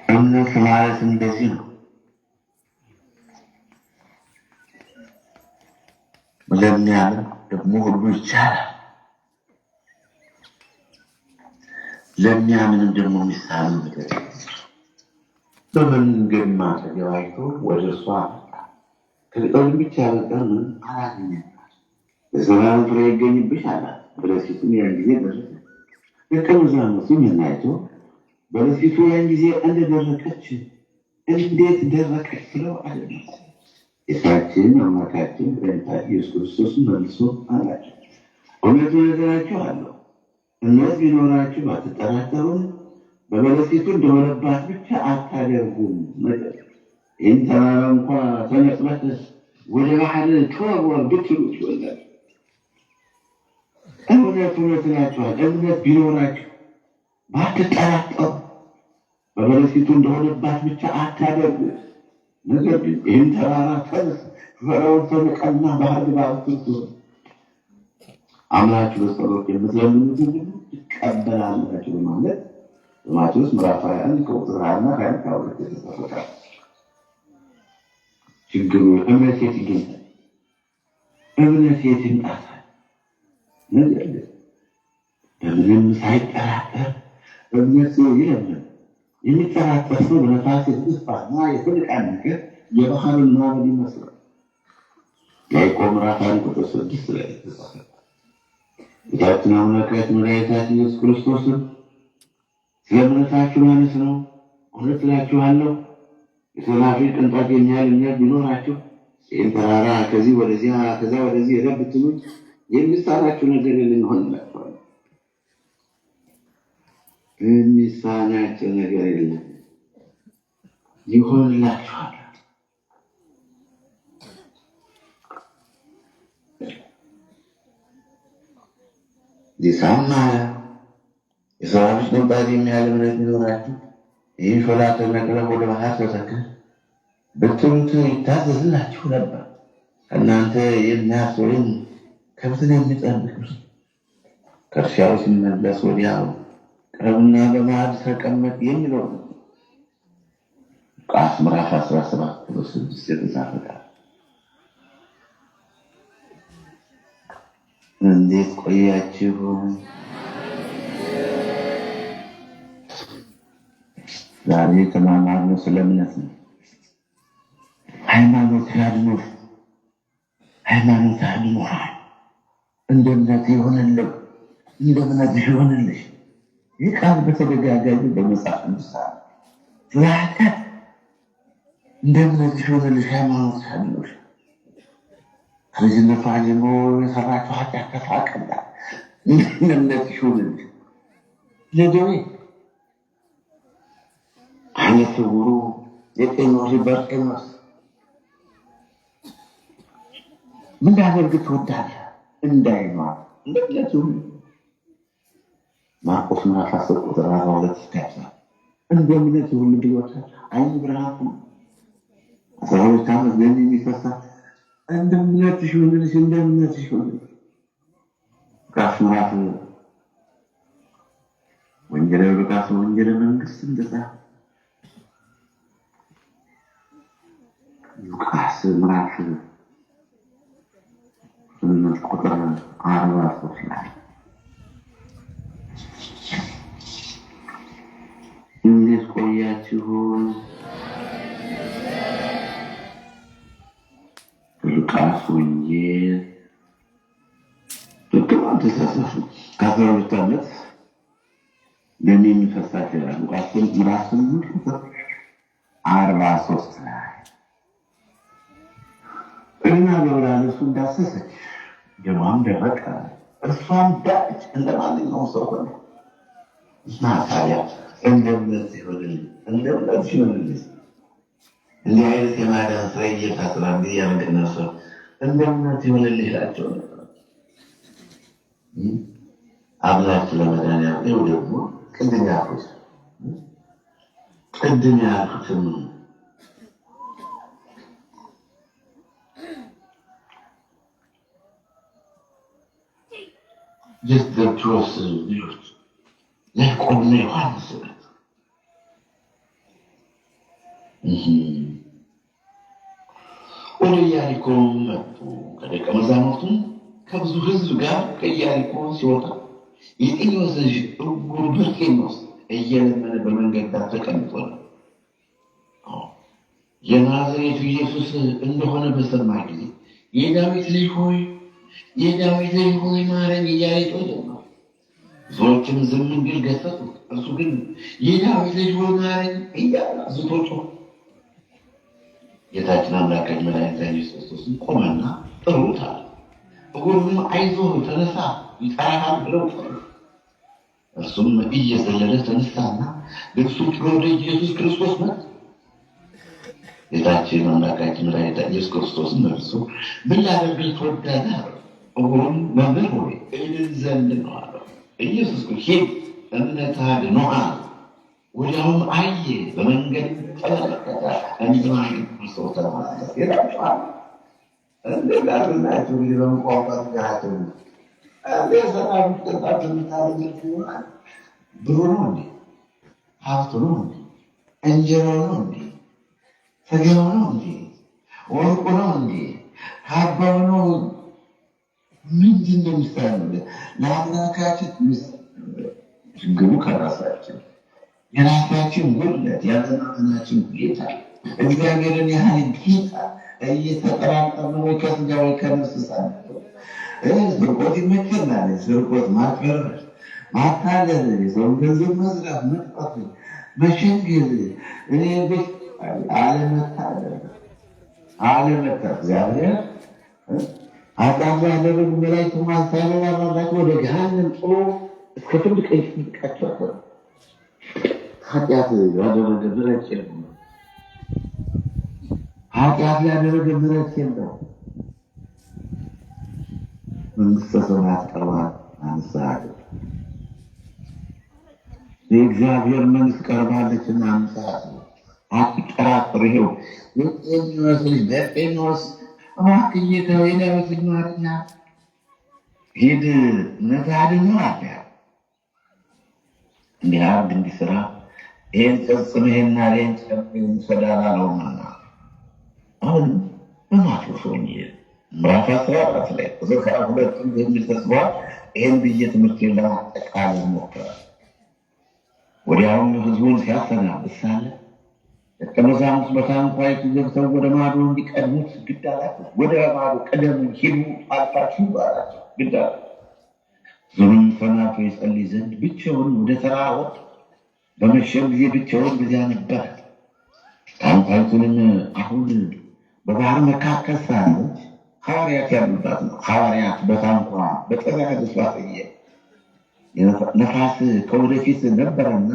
እምነት ማለት እንደዚህ ነው። ለሚያምን ደግሞ ሁሉ ይቻላል። ለሚያምንም ደግሞ የሚሳሉ ነገር በመንገድ ማተገባይቶ ወደ እሷ ከቅጠል ብቻ በቀር ምን አላገኘም። በሰላም ፍሬ ይገኝብሽ አላት። በለሲቱም ያን ጊዜ ደረሰ። ደቀ መዛሙርቱ የምናያቸው በለሲቱ ያን ጊዜ እንደደረቀች እንዴት ደረቀች ብለው አይደለም። ጌታችን አምላካችን መድኃኒታችን ኢየሱስ ክርስቶስ መልሶ አላቸው፣ እውነት እነግራችኋለሁ እምነት ቢኖራችሁ ባትጠራጠሩም በበለሲቱ እንደሆነባት ብቻ አታደርጉም ነበር። ይህን ተራራ እንኳ ተነቅለህ ወደ ባህር ተወርወር ብትሉት ይወላል። እውነት እላችኋለሁ እምነት ቢኖራችሁ ባትጠራጠሩ በበለሲቱ እንደሆነባት ብቻ አታደርጉ። ነገር ግን ይህን ተራራ ተነስ፣ ሸለቆውን ተንቀልና ባህር ግባ ብትሉት አምናችሁ በጸሎት የምትለምኑትን ትቀበላላችሁ ማለት በማቴዎስ ምዕራፍ 21 ከቁጥር 20 እና 22 የተጻፈ ችግሩ እምነት የት ይገኛል? እምነት የት ይምጣታል? ነገር ግን በምንም ሳይጠራጠር እምነት ሰው ይለምን። የሚጠራጠር ሰው በነፋስ የተስፋና የተነቃነቀ የባህርን ማዕበል ይመስላል። ያዕቆብ ምዕራፍ 1 ቁጥር 6 ላይ የተጻፈ ጌታችን አምላካችን መድኃኒታችን ኢየሱስ ክርስቶስን ስለ እምነታችሁ ማለት ነው እውነት እላችኋለሁ የሰናፍጭ ቅንጣት የሚያህል እምነት ቢኖራችሁ ይህን ተራራ ከዚህ ወደዚያ ከዚያ ወደዚህ ሄደህ ብትሉት የሚሳናችሁ ነገር ይሆንላችኋል። የሚሳናችሁ ነገር የለም፣ ይሆንላችኋል። ሊሳማ የሰናፍጭ ቅንጣት የሚያህል እምነት ቢኖራችሁ ይህን ሾላ ተነቅለህ ወደ ባህር ተሰቅለህ ብትሉት ይታዘዝላችሁ ነበር። ከእናንተ የሚያርስ ወይም ከብትን የሚጠብቅ ከእርሻው ሲመለስ ወዲያው ቅረብና በማዕድ ተቀመጥ የሚለው ነው። ሉቃስ ምዕራፍ 17 ቁጥር 6 የተጻፈ ቃል። እንዴት ቆያችሁ? ዛሬ የተማማርነው ስለ እምነት ነው። ሃይማኖት ያድኖር፣ ሃይማኖት ያድኖራል። እንደ እምነት ይሆንልህ፣ እንደ እምነት ይሆንልሽ። ይህ ቃል በተደጋጋሚ በመጽሐፍ ቅዱስ ስላለ እንደ እምነት ይሆንልሽ፣ ሃይማኖት ያድኖር። ከልጅነቷ ጀምሮ የሰራችው ኃጢአት ተፋቀላት። እንደ እምነት ይሆንልሽ። ለደዌ ዓይነ ስውሩ የጤኖስ በርጤኖስ ምን ላደርግ ትወዳለህ? እንዳይኗር እንደለት ይሁን። ማርቆስ ምዕራፍ 10 ቁጥር 42 እስከ እንደ እምነት ይሁን ብሎታል። ዓይኑ ብርሃኑ 12 ዓመት ደም የሚፈሳ እንደ እምነት ይሁንልሽ፣ እንደ እምነት ይሁንልሽ። ሉቃስ ምዕራፍ ወንጌላዊ ሉቃስ ወንጌለ መንግሥት እንደጻፈ ሉቃስ ምዕራፍ 8 ቁጥር 43 ላይ እንዴት ቆያችሁ? ሉቃስ ወንጌል በጣም ተሳሳፉ ከ12 ዓመት ደም የሚፈሳቸው ሉቃስ ምዕራፍ 8 ቁጥር 43 ላይ እና በወላደሱ እንዳሰሰች ደሟም ደረቀ፣ እርሷም ዳች እንደ ማንኛውም ሰው ሆነ። እና ታዲያ እንደ እምነት ይሆንልኝ፣ እንደ እምነት ይሆንልኝ። እንዲህ አይነት የማዳን ስራ ጌታ ስራ እንግዲህ ያመገነሱ እንደ እምነት ይሆንልኝ ይላቸው ነበር። አምላክ ለመዳን ያው ደግሞ ቅድም ያልኩትም የዘብዴዎስ ልጆች ያዕቆብና ዮሐንስ ወደ ኢያሪኮ መጡ። ከደቀ መዛሙርቱም ከብዙ ሕዝብ ጋር ከኢያሪኮ ሲወጣ የጢኖስ ልጅ እውሩ በርጤኖስ እየለመነ በመንገድ ዳር ተቀምጦ ነው። የናዝሬቱ ኢየሱስ እንደሆነ በሰማ ጊዜ የዳዊት ልጅ ሆይ የዳዊት ልጅ ሆይ ማረኝ እያለ ጮኸ። ብዙዎችም ዝም እንዲል ገሰጹት። እርሱ ግን የዳዊት ልጅ ሆይ ማረኝ እያለ አብዝቶ ጮኸ። ጌታችን አምላካችን መድኃኒታችን ኢየሱስ ክርስቶስን ቆመና ጥሩት አለ። እውሩንም አይዞህ ተነሳ ይጠራሃል ብለው ጠሩት። እርሱም እየዘለለ ተነሳና ልብሱን ጥሎ ወደ ኢየሱስ ክርስቶስ መጣ። ጌታችን አምላካችን መድኃኒታችን ኢየሱስ ክርስቶስ መልሶ ምን ላደርግልህ ትወዳለህ? እውሩም መምህር ሆይ እድን ዘንድ ነው አለው። ኢየሱስ ሂድ እምነትህ አድኖሃል። ወዲያውም አየ፣ በመንገድ ተመለከተ፣ እንዲህ ሰው ተመለከተ ይላቸዋል። እንዴት አድርናችሁ እንግዲህ በቋንቋ ንገራቸው። እንዴት ሰላም ቅጣት የምታደርግ ይሆናል? ብሩ ነው እንዴ? ሀብቱ ነው እንዴ? እንጀራው ነው እንዴ? ስጋው ነው እንዴ? ወርቁ ነው እንዴ? ካባው ነው? ምንድን ነው የሚሰራው? ለአምላካችን ችግሩ ከራሳችን የራሳችን ጉድለት ያለማመናችን ሁኔታ እግዚአብሔርን ያህል ጌታ እየተጠራጠርን ወይ ከስጋ ወይ ከነፍስ ሳንለው ስርቆት ይመቸናል። ስርቆት፣ ማጭበርበር፣ ማታለል፣ የሰውን ገንዘብ መዝራት፣ መጥፋት፣ መሸንገል፣ እኔ ቤት አለመታለል እግዚአብሔር ኃጢአት ያደረጉ መላእክት ማሳበብ አላቸው ወደ ገሃነም ጥሎ እስከ ትልቅ ይጠብቃቸዋል። ኃጢአት ያደረገ ምሕረት የለም። ኃጢአት ያደረገ ምሕረት የለም። መንግሥተ ሰማያት ቀርባለች፣ ንስሐ ግቡ። የእግዚአብሔር መንግሥት ቀርባለችና ንስሐ ግቡ። አትጠራጥሩ። ይኸው የጤኖስ ልጅ በርጤኖስ እባክህ ጌታዬ የዳዊት ልጅ ማረኝ፣ ሂድ እምነትህ አድኖሃል። እንዲህ አድርግ፣ እንዲህ ስራ፣ ይህን ፈጽም፣ ይህን ይህን ሰዳላ ነውና። አሁንም በማቴዎስ ወንጌል ምዕራፍ 14 ላይ ቁጥር 22 የሚል ተጽፏል። ይህን ብዬ ትምህርቴን ለማጠቃለል ሞክራለሁ። ወዲያውኑ ሕዝቡን ሲያሰናብት ሳለ ደቀ መዛሙርቱ በታንኳይቱ ገብተው ወደ ማዶ እንዲቀድሙት ግድ አላቸው። ወደ ማዶ ቀደሙ፣ ሂዱ፣ አልፋችሁ አላቸው፣ ግድ አላቸው። ሕዝቡም ተሰናብቶ ይጸልይ ዘንድ ብቻውን ወደ ተራራ ወጣ። በመሸም ጊዜ ብቻውን በዚያ ነበረ። ታንኳይቱንም አሁን በባህር መካከል ሳለች ሐዋርያት ያሉባት ነው። ሐዋርያት በታንኳ በጥሪያ ደስዋትየ ነፋስ ከወደፊት ነበረና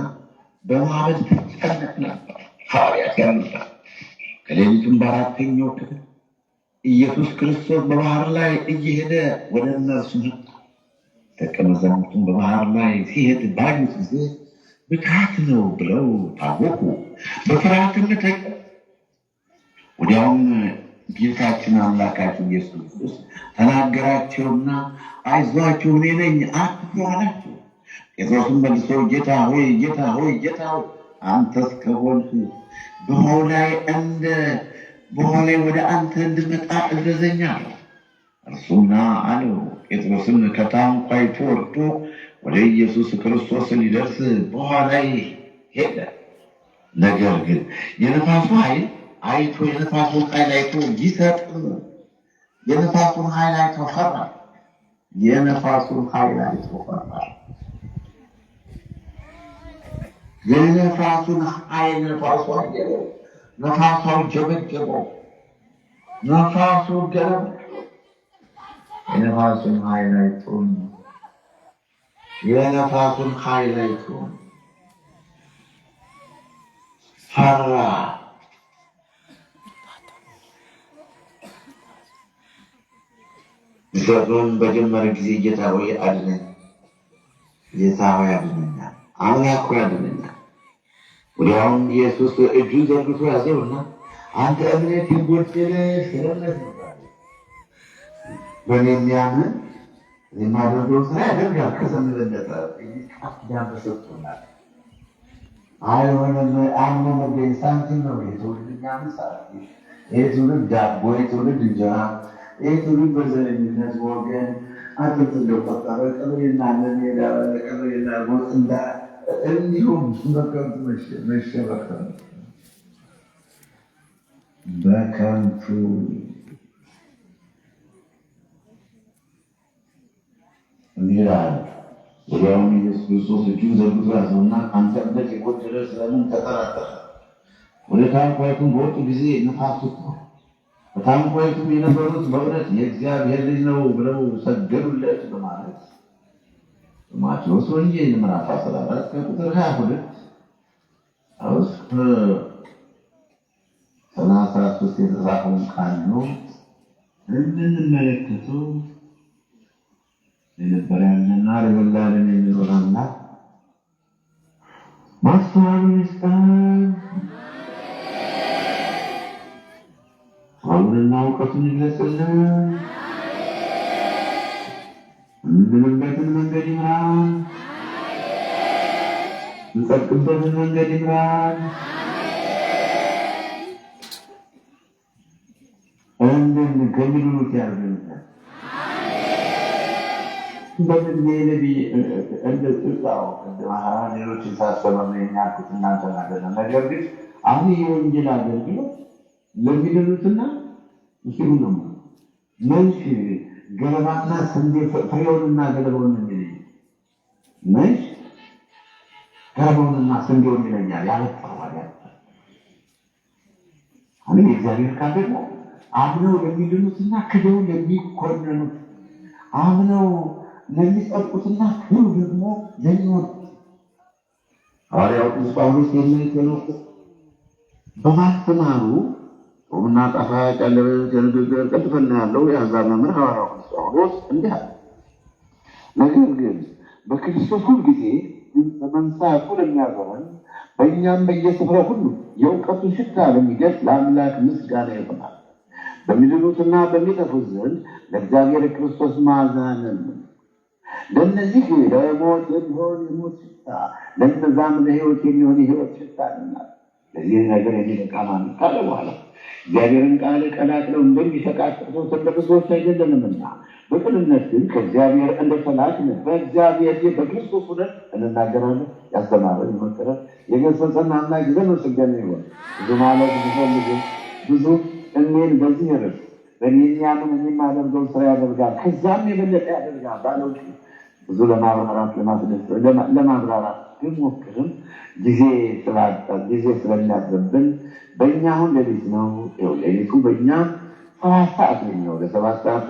በማዕበል ትጨነቅ ነበር። ሐዋርያት ያሉባት ከሌሊቱም በአራተኛው ክፍል ኢየሱስ ክርስቶስ በባህር ላይ እየሄደ ወደ እነርሱ መጣ። ደቀ መዛሙርቱም በባህር ላይ ሲሄድ ባዩት ጊዜ ምትሃት ነው ብለው ታወኩ፣ በፍርሃትም ተጨነቁ። ወዲያውም ጌታችን አምላካችን ኢየሱስ ክርስቶስ ተናገራቸውና አይዟችሁ እኔ ነኝ አትፍሩ አላቸው። ጴጥሮስም መልሶ ጌታ ሆይ ጌታ ሆይ ጌታ ሆይ አንተስ ከሆንክ በውኃው ላይ ወደ አንተ እንድመጣ እዘዘኝ አለው። እርሱና አለው። ጴጥሮስም ከታንኳይቱ ወርዶ ወደ ኢየሱስ ክርስቶስ ሊደርስ በውኃው ላይ ሄደ። ነገር ግን የነፋሱን ኃይል አይቶ ይሰጥም የነፋሱን ኃይል አይቶ ፈራ። የነፋሱን ኃይል አይቶ ፈራ። የነፋሱን ኃይል ነፋሱ አየለው። ነፋሱ ጀበጀበው። ነፋሱ ገለበጠው። የነፋሱን ኃይል አይቶ ፈራ። ዘሩን በጀመረ ጊዜ ጌታ ሆይ አድነኝ፣ ጌታ ሆይ አድነኛል፣ አምላክ ሆይ አድነኛል። ወዲያውም ኢየሱስ እጁን ዘርግቶ ያዘውና አንተ እምነት የጎደለህ ስለምነት ነው፣ በእኔ የሚያምን የማደርገው ስራ ያደርጋል። ከሰም የበለጠ ቃል ኪዳን ተሰጥቶናል። አይሆንም አምኖ መገኘት ሳንቲም ነው። የትውልድ የሚያምን ሳንቲም፣ የትውልድ ዳቦ፣ የትውልድ እንጀራ፣ የትውልድ በዘረኝነት ወገን አጥንት እንደቆጠረ ቀብሬና ለሌላ ቀብሬና ሞት እንዳ እንዲሁም በከንቱ መሸበከ በከንቱ ይላል። ወዲያውም ኢየሱስ ክርስቶስ እጁን ዘርግቶ ያዘውና አንተ እምነት የጎደለ ስለምን ተጠራጠርህ? ወደ ታንኳይቱም በወጡ ጊዜ ነፋሱ ነው። በታንኳይቱም የነበሩት በእውነት የእግዚአብሔር ልጅ ነው ብለው ሰገዱለት በማለት ማቴዎስ ወንጌል ምዕራፍ 14 ከቁጥር 22 እስከ 33 የተጻፈውን ቃል ነው እንድንመለከተው የነበረ ያለና ለዘላለም የሚኖር አምላክ ማስተዋሉን ይስጠን። አሁንና እውቀቱን ይግለጽልን። የምንድንበትን መንገድ ይምራን። እንጸድቅበትን መንገድ ይምራን። ከሚሉት ያርገንታል። በምን ነቢይ እንደጥጣው ሌሎችን ሳሰበም የሚያልኩት እናንተ ናገር። ነገር ግን አሁን የወንጌል አገልግሎት ለሚድኑትና ምስሉ ነው። መልክ ገለባና ስንዴ ፍሬውንና ገለባውን የሚለይ መልክ ገለባውንና ስንዴውን ይለያል። ያለፈዋል አሁን የእግዚአብሔር ቃል ደግሞ አምነው ለሚድኑትና ክደው ለሚኮነኑት አምነው ለሚጸድቁትና ክደው ደግሞ ለሚወጡት ሐዋርያው ቅዱስ ጳውሎስ የሚነግረው በማስተማሩ ጾምና ጣፋጭ ያለበት የንግግር ቅልጥፍና ያለው የአሕዛብ መምህር ሐዋርያው ቅዱስ ጳውሎስ እንዲህ አለ። ነገር ግን በክርስቶስ ሁልጊዜ በመንሳቱ ለሚያዞረን በእኛም በየስፍራው ሁሉ የእውቀቱን ሽታ ለሚገልጽ ለአምላክ ምስጋና ይሆናል። በሚድኑትና በሚጠፉት ዘንድ ለእግዚአብሔር ክርስቶስ መዓዛ ነን። ለእነዚህ ለሞት የሚሆን የሞት ሽታ፣ ለእነዛም ለሕይወት የሚሆን የሕይወት ሽታ ነናል። ለዚህ ነገር የሚበቃ ማን ካለ በኋላ እግዚአብሔርን ቃል ቀላቅለው እንደሚሸቃቅጡት እንደ ብዙዎች አይደለንምና በቅንነት ግን ከእግዚአብሔር እንደተላክን በእግዚአብሔር በክርስቶስ ሆነን እንናገራለን። ያስተማረን የመከረን የገሰጸን አምላክ ዘመሰገነ ይሁን። ብዙ ማለት ብፈልግ ብዙ እኔን በዚህ ርዕስ በእኔ የሚያምን የማደርገው ስራ ያደርጋል ከዛም የበለጠ ያደርጋል ባለው ብዙ ለማብራራት ብሞክርም ጊዜ ስለሚያዘብን በእኛ አሁን ሌሊት ነው። ሌሊቱ በእኛ 7 ሰዓት ነው። ለ7 ሰዓት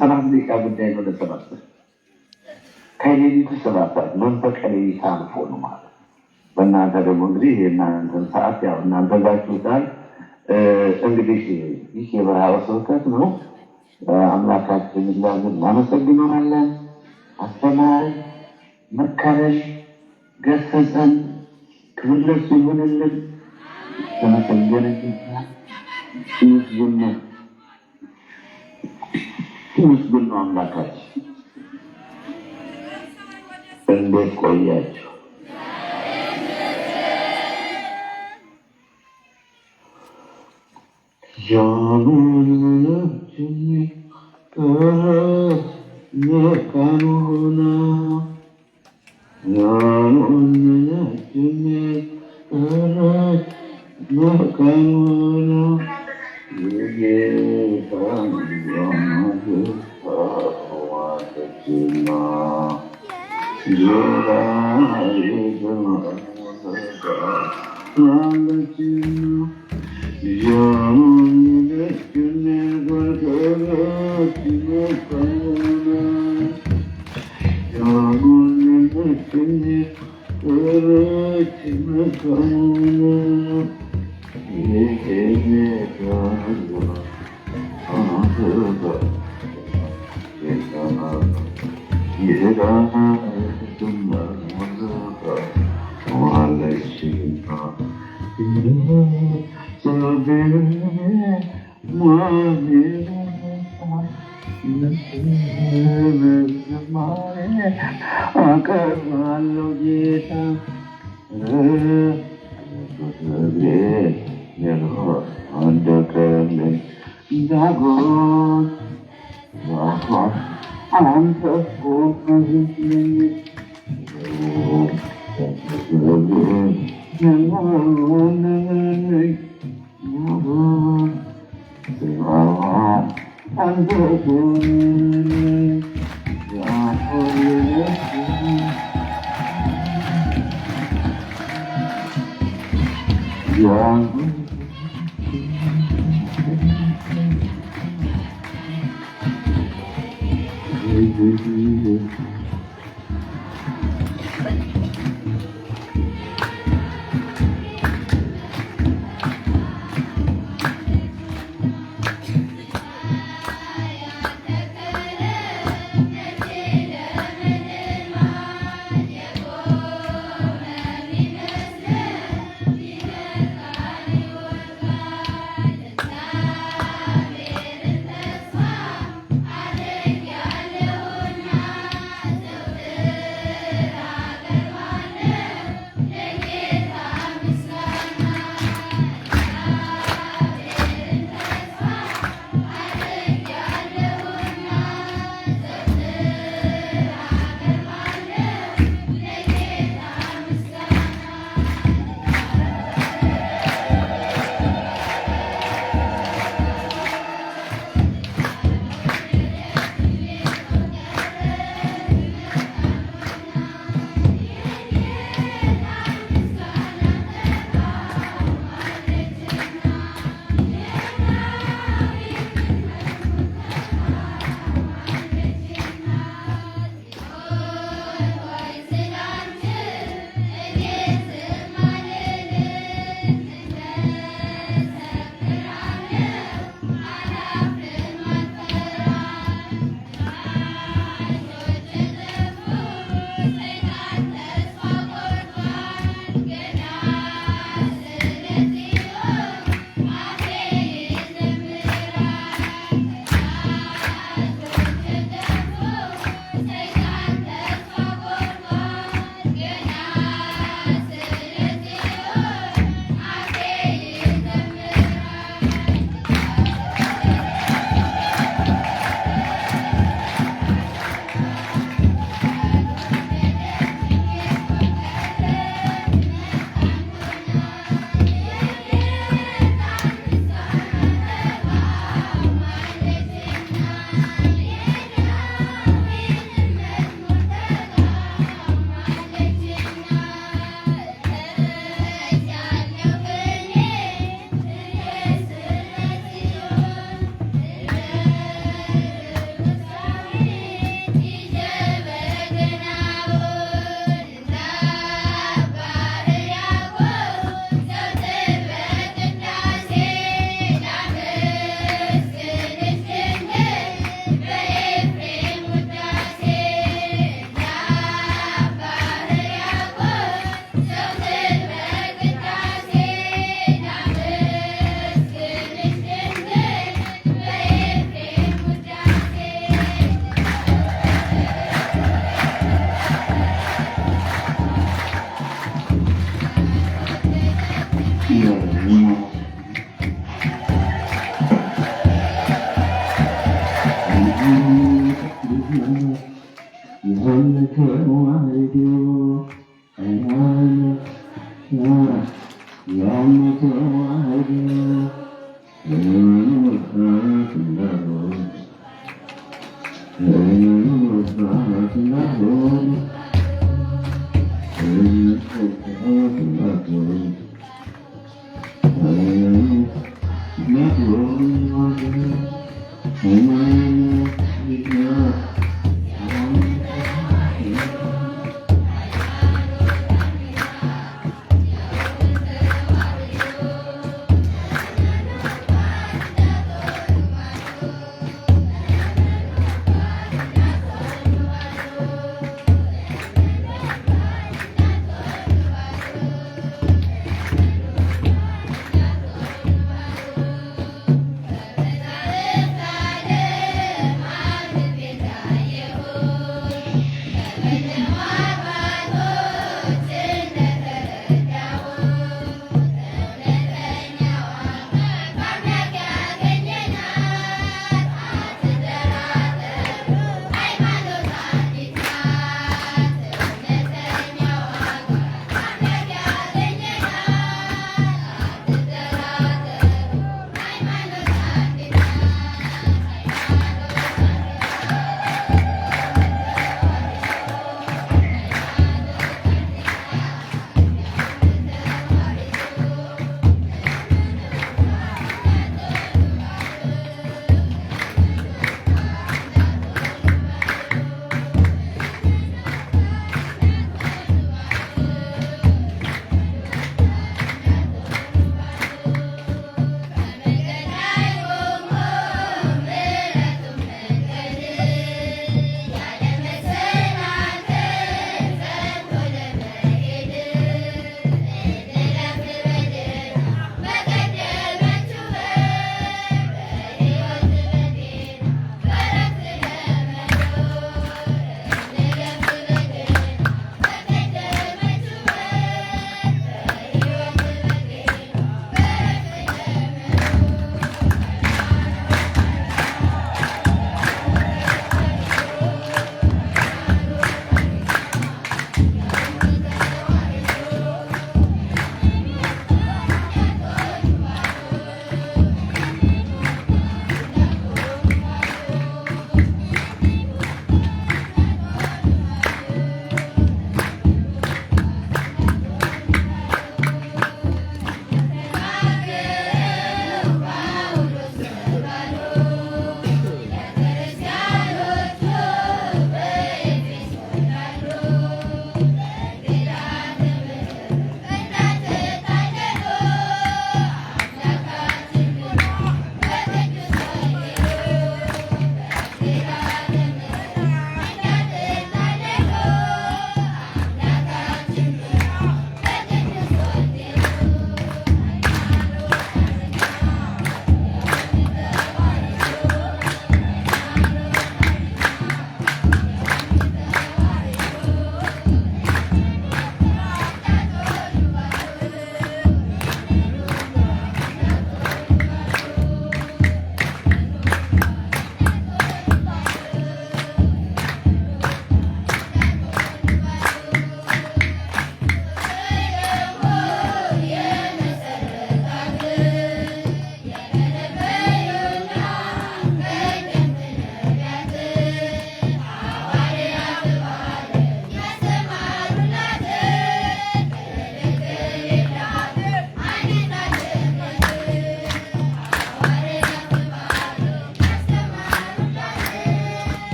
7 ደቂቃ ጉዳይ ነው። ለ7 ከሌሊቱ 7 ሰዓት መንፈቀ ሌሊት አልፎ ነው ማለት። በእናንተ ደግሞ እንግዲህ የእናንተን ሰዓት ያው እናንተ ዛችሁታል። እንግዲህ ይህ የበረሃው ስብከት ነው። አምላካችን እግዚአብሔር እናመሰግነዋለን። አስተማሪ፣ መከረን፣ ገሰጸን። ክብር ለእሱ ይሁንልን። ተመሰገነ ይመስገን ነው አምላካችን። እንዴት ቆያችሁ?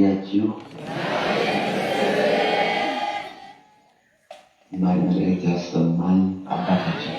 ያቆያችሁ። ማድረግ ያሰማን አባታችን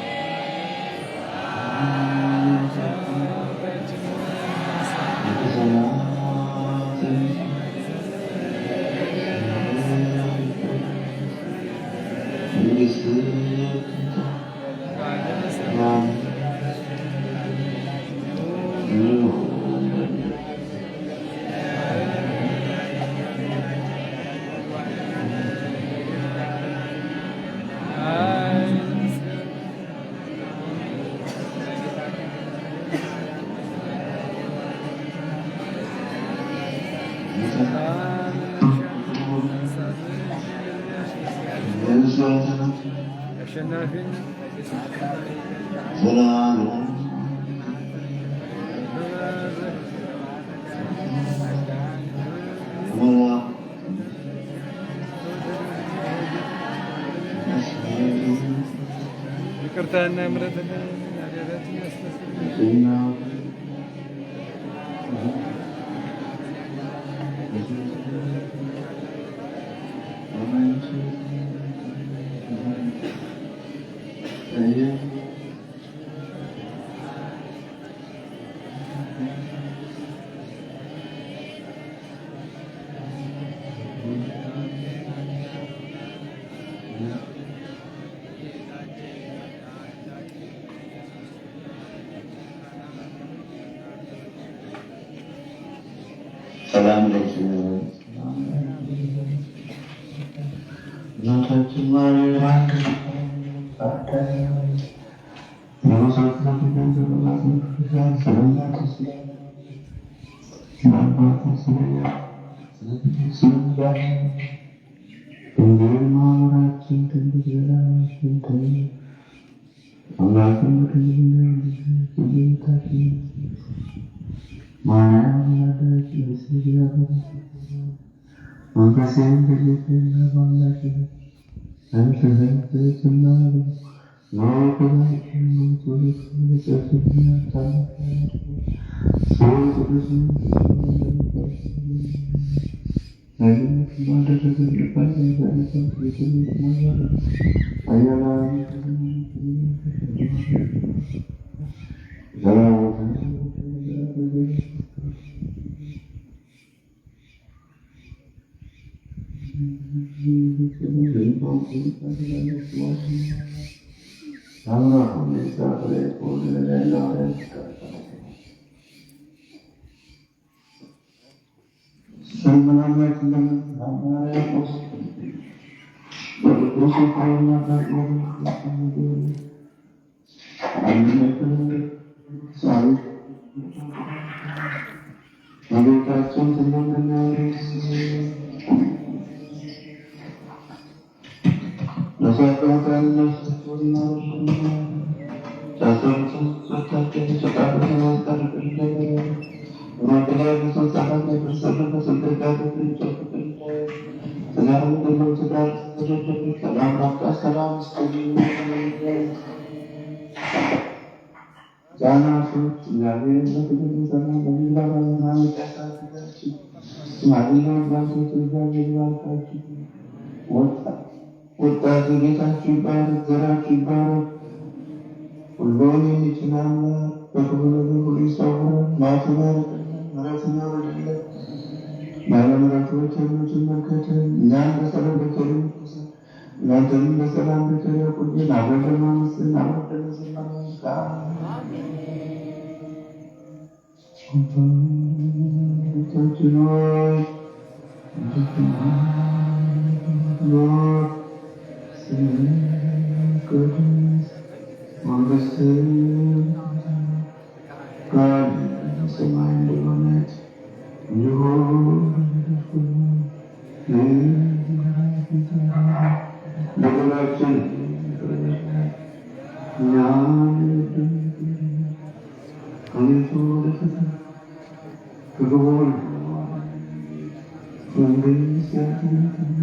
ይቅርታና ምሕረትን ኃጢአታችንን ያስተሰርይልን። ሰላም ለኪ እናታችን ማርያም ወጣቱ ጌታችሁ ይባረክ፣ ዘራችሁ ይባረክ። ሁሉን የሚችል አምላክ በክፉ ነገር ሁሉ ይሰውረን፣ መዓቱን ያርቅልን፣ ምሕረቱን ያውርድልን። ባለምሕረቱ ቸርነቱን ይመልከተን፣ እኛን በሰላም በቸር ይመልሰን፣ እናንተንም በሰላም በቸር ያቆየን። አብረን አመስግን አብረን ዘምረን ጌታችን ሆይ ቅዱስ መንግሥትህ በሰማይ እንደሆነች እንዲሁ በደላችን አቤቱ ወደ ፈተና ከገባን መንግሥት ያንተ ናትና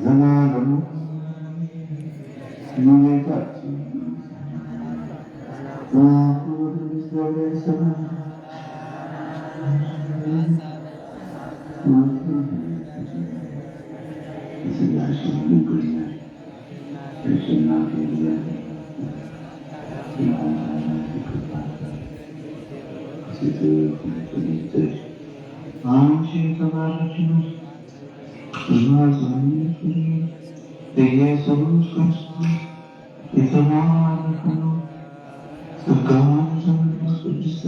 ዘላለሙ እመቤታችን በክብር እግዚአብሔር ሰላም አንቺ የተባረክሽ ነሽ በማኅፀንሽ ፍሬ ኢየሱስ ክርስቶስ የተባረከ ነው። ጸጋን ዘመንፈስ ቅዱስ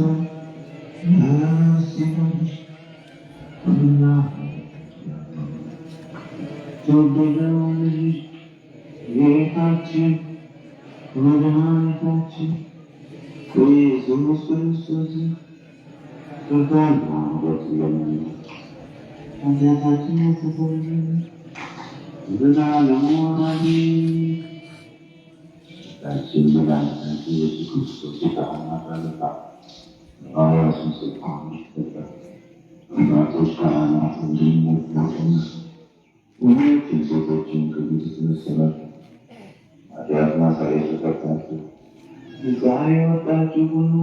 ደስ ይበልሽ እና ተወደደው ልጅሽ ጌታችን መድኃኒታችን ኢየሱስ ክርስቶስ ጸጋና ምሕረት ለምኝ ኃጢአታችን ያስተሰርይልን ዘላለሙ አሜን። ጌታችን መድኃኒታችን ኢየሱስ ክርስቶስ የካህናት አለቃ ሐዋርያትን ስልጣን ይሰጣል። እናቶች ካህናት እንዲሞት ሞተነሱ ሁለቱም ሴቶችን ከቤት ተሰበሰባችሁ ኃጢአት ማሰሪያ ተፈታችሁ ፀሐይ ወጣችሁ ሁሉ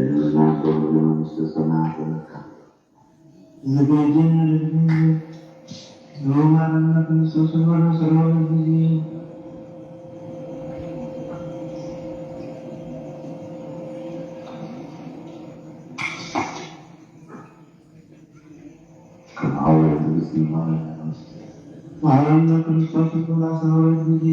እናንተ ወደ መንግሥተ ሰማያት ተመካ ዝግጅን ሮማንና ክርስቶስ ሆነ ስለሆነ ጊዜ ማርያምና ክርስቶስ ሆነ ስለሆነ ጊዜ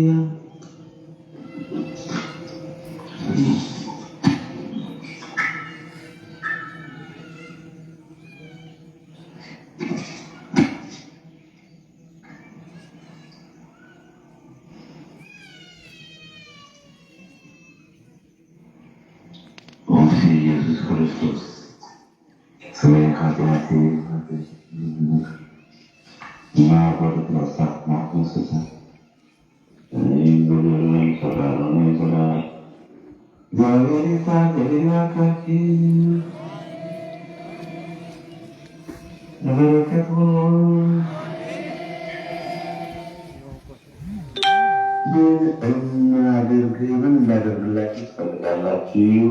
ኢየሱስ ክርስቶስ ስለ ኃጢአቴ እና በርትረሳ ማስነሰሳ እኔም በደለኝ ሰራለሁ ይሰራል እግዚአብሔር ይፍታ ከሌላካችን ለበረከት ሆኖ ምን እናድርግ ምን እናደርግላችሁ ትፈልጋላችሁ?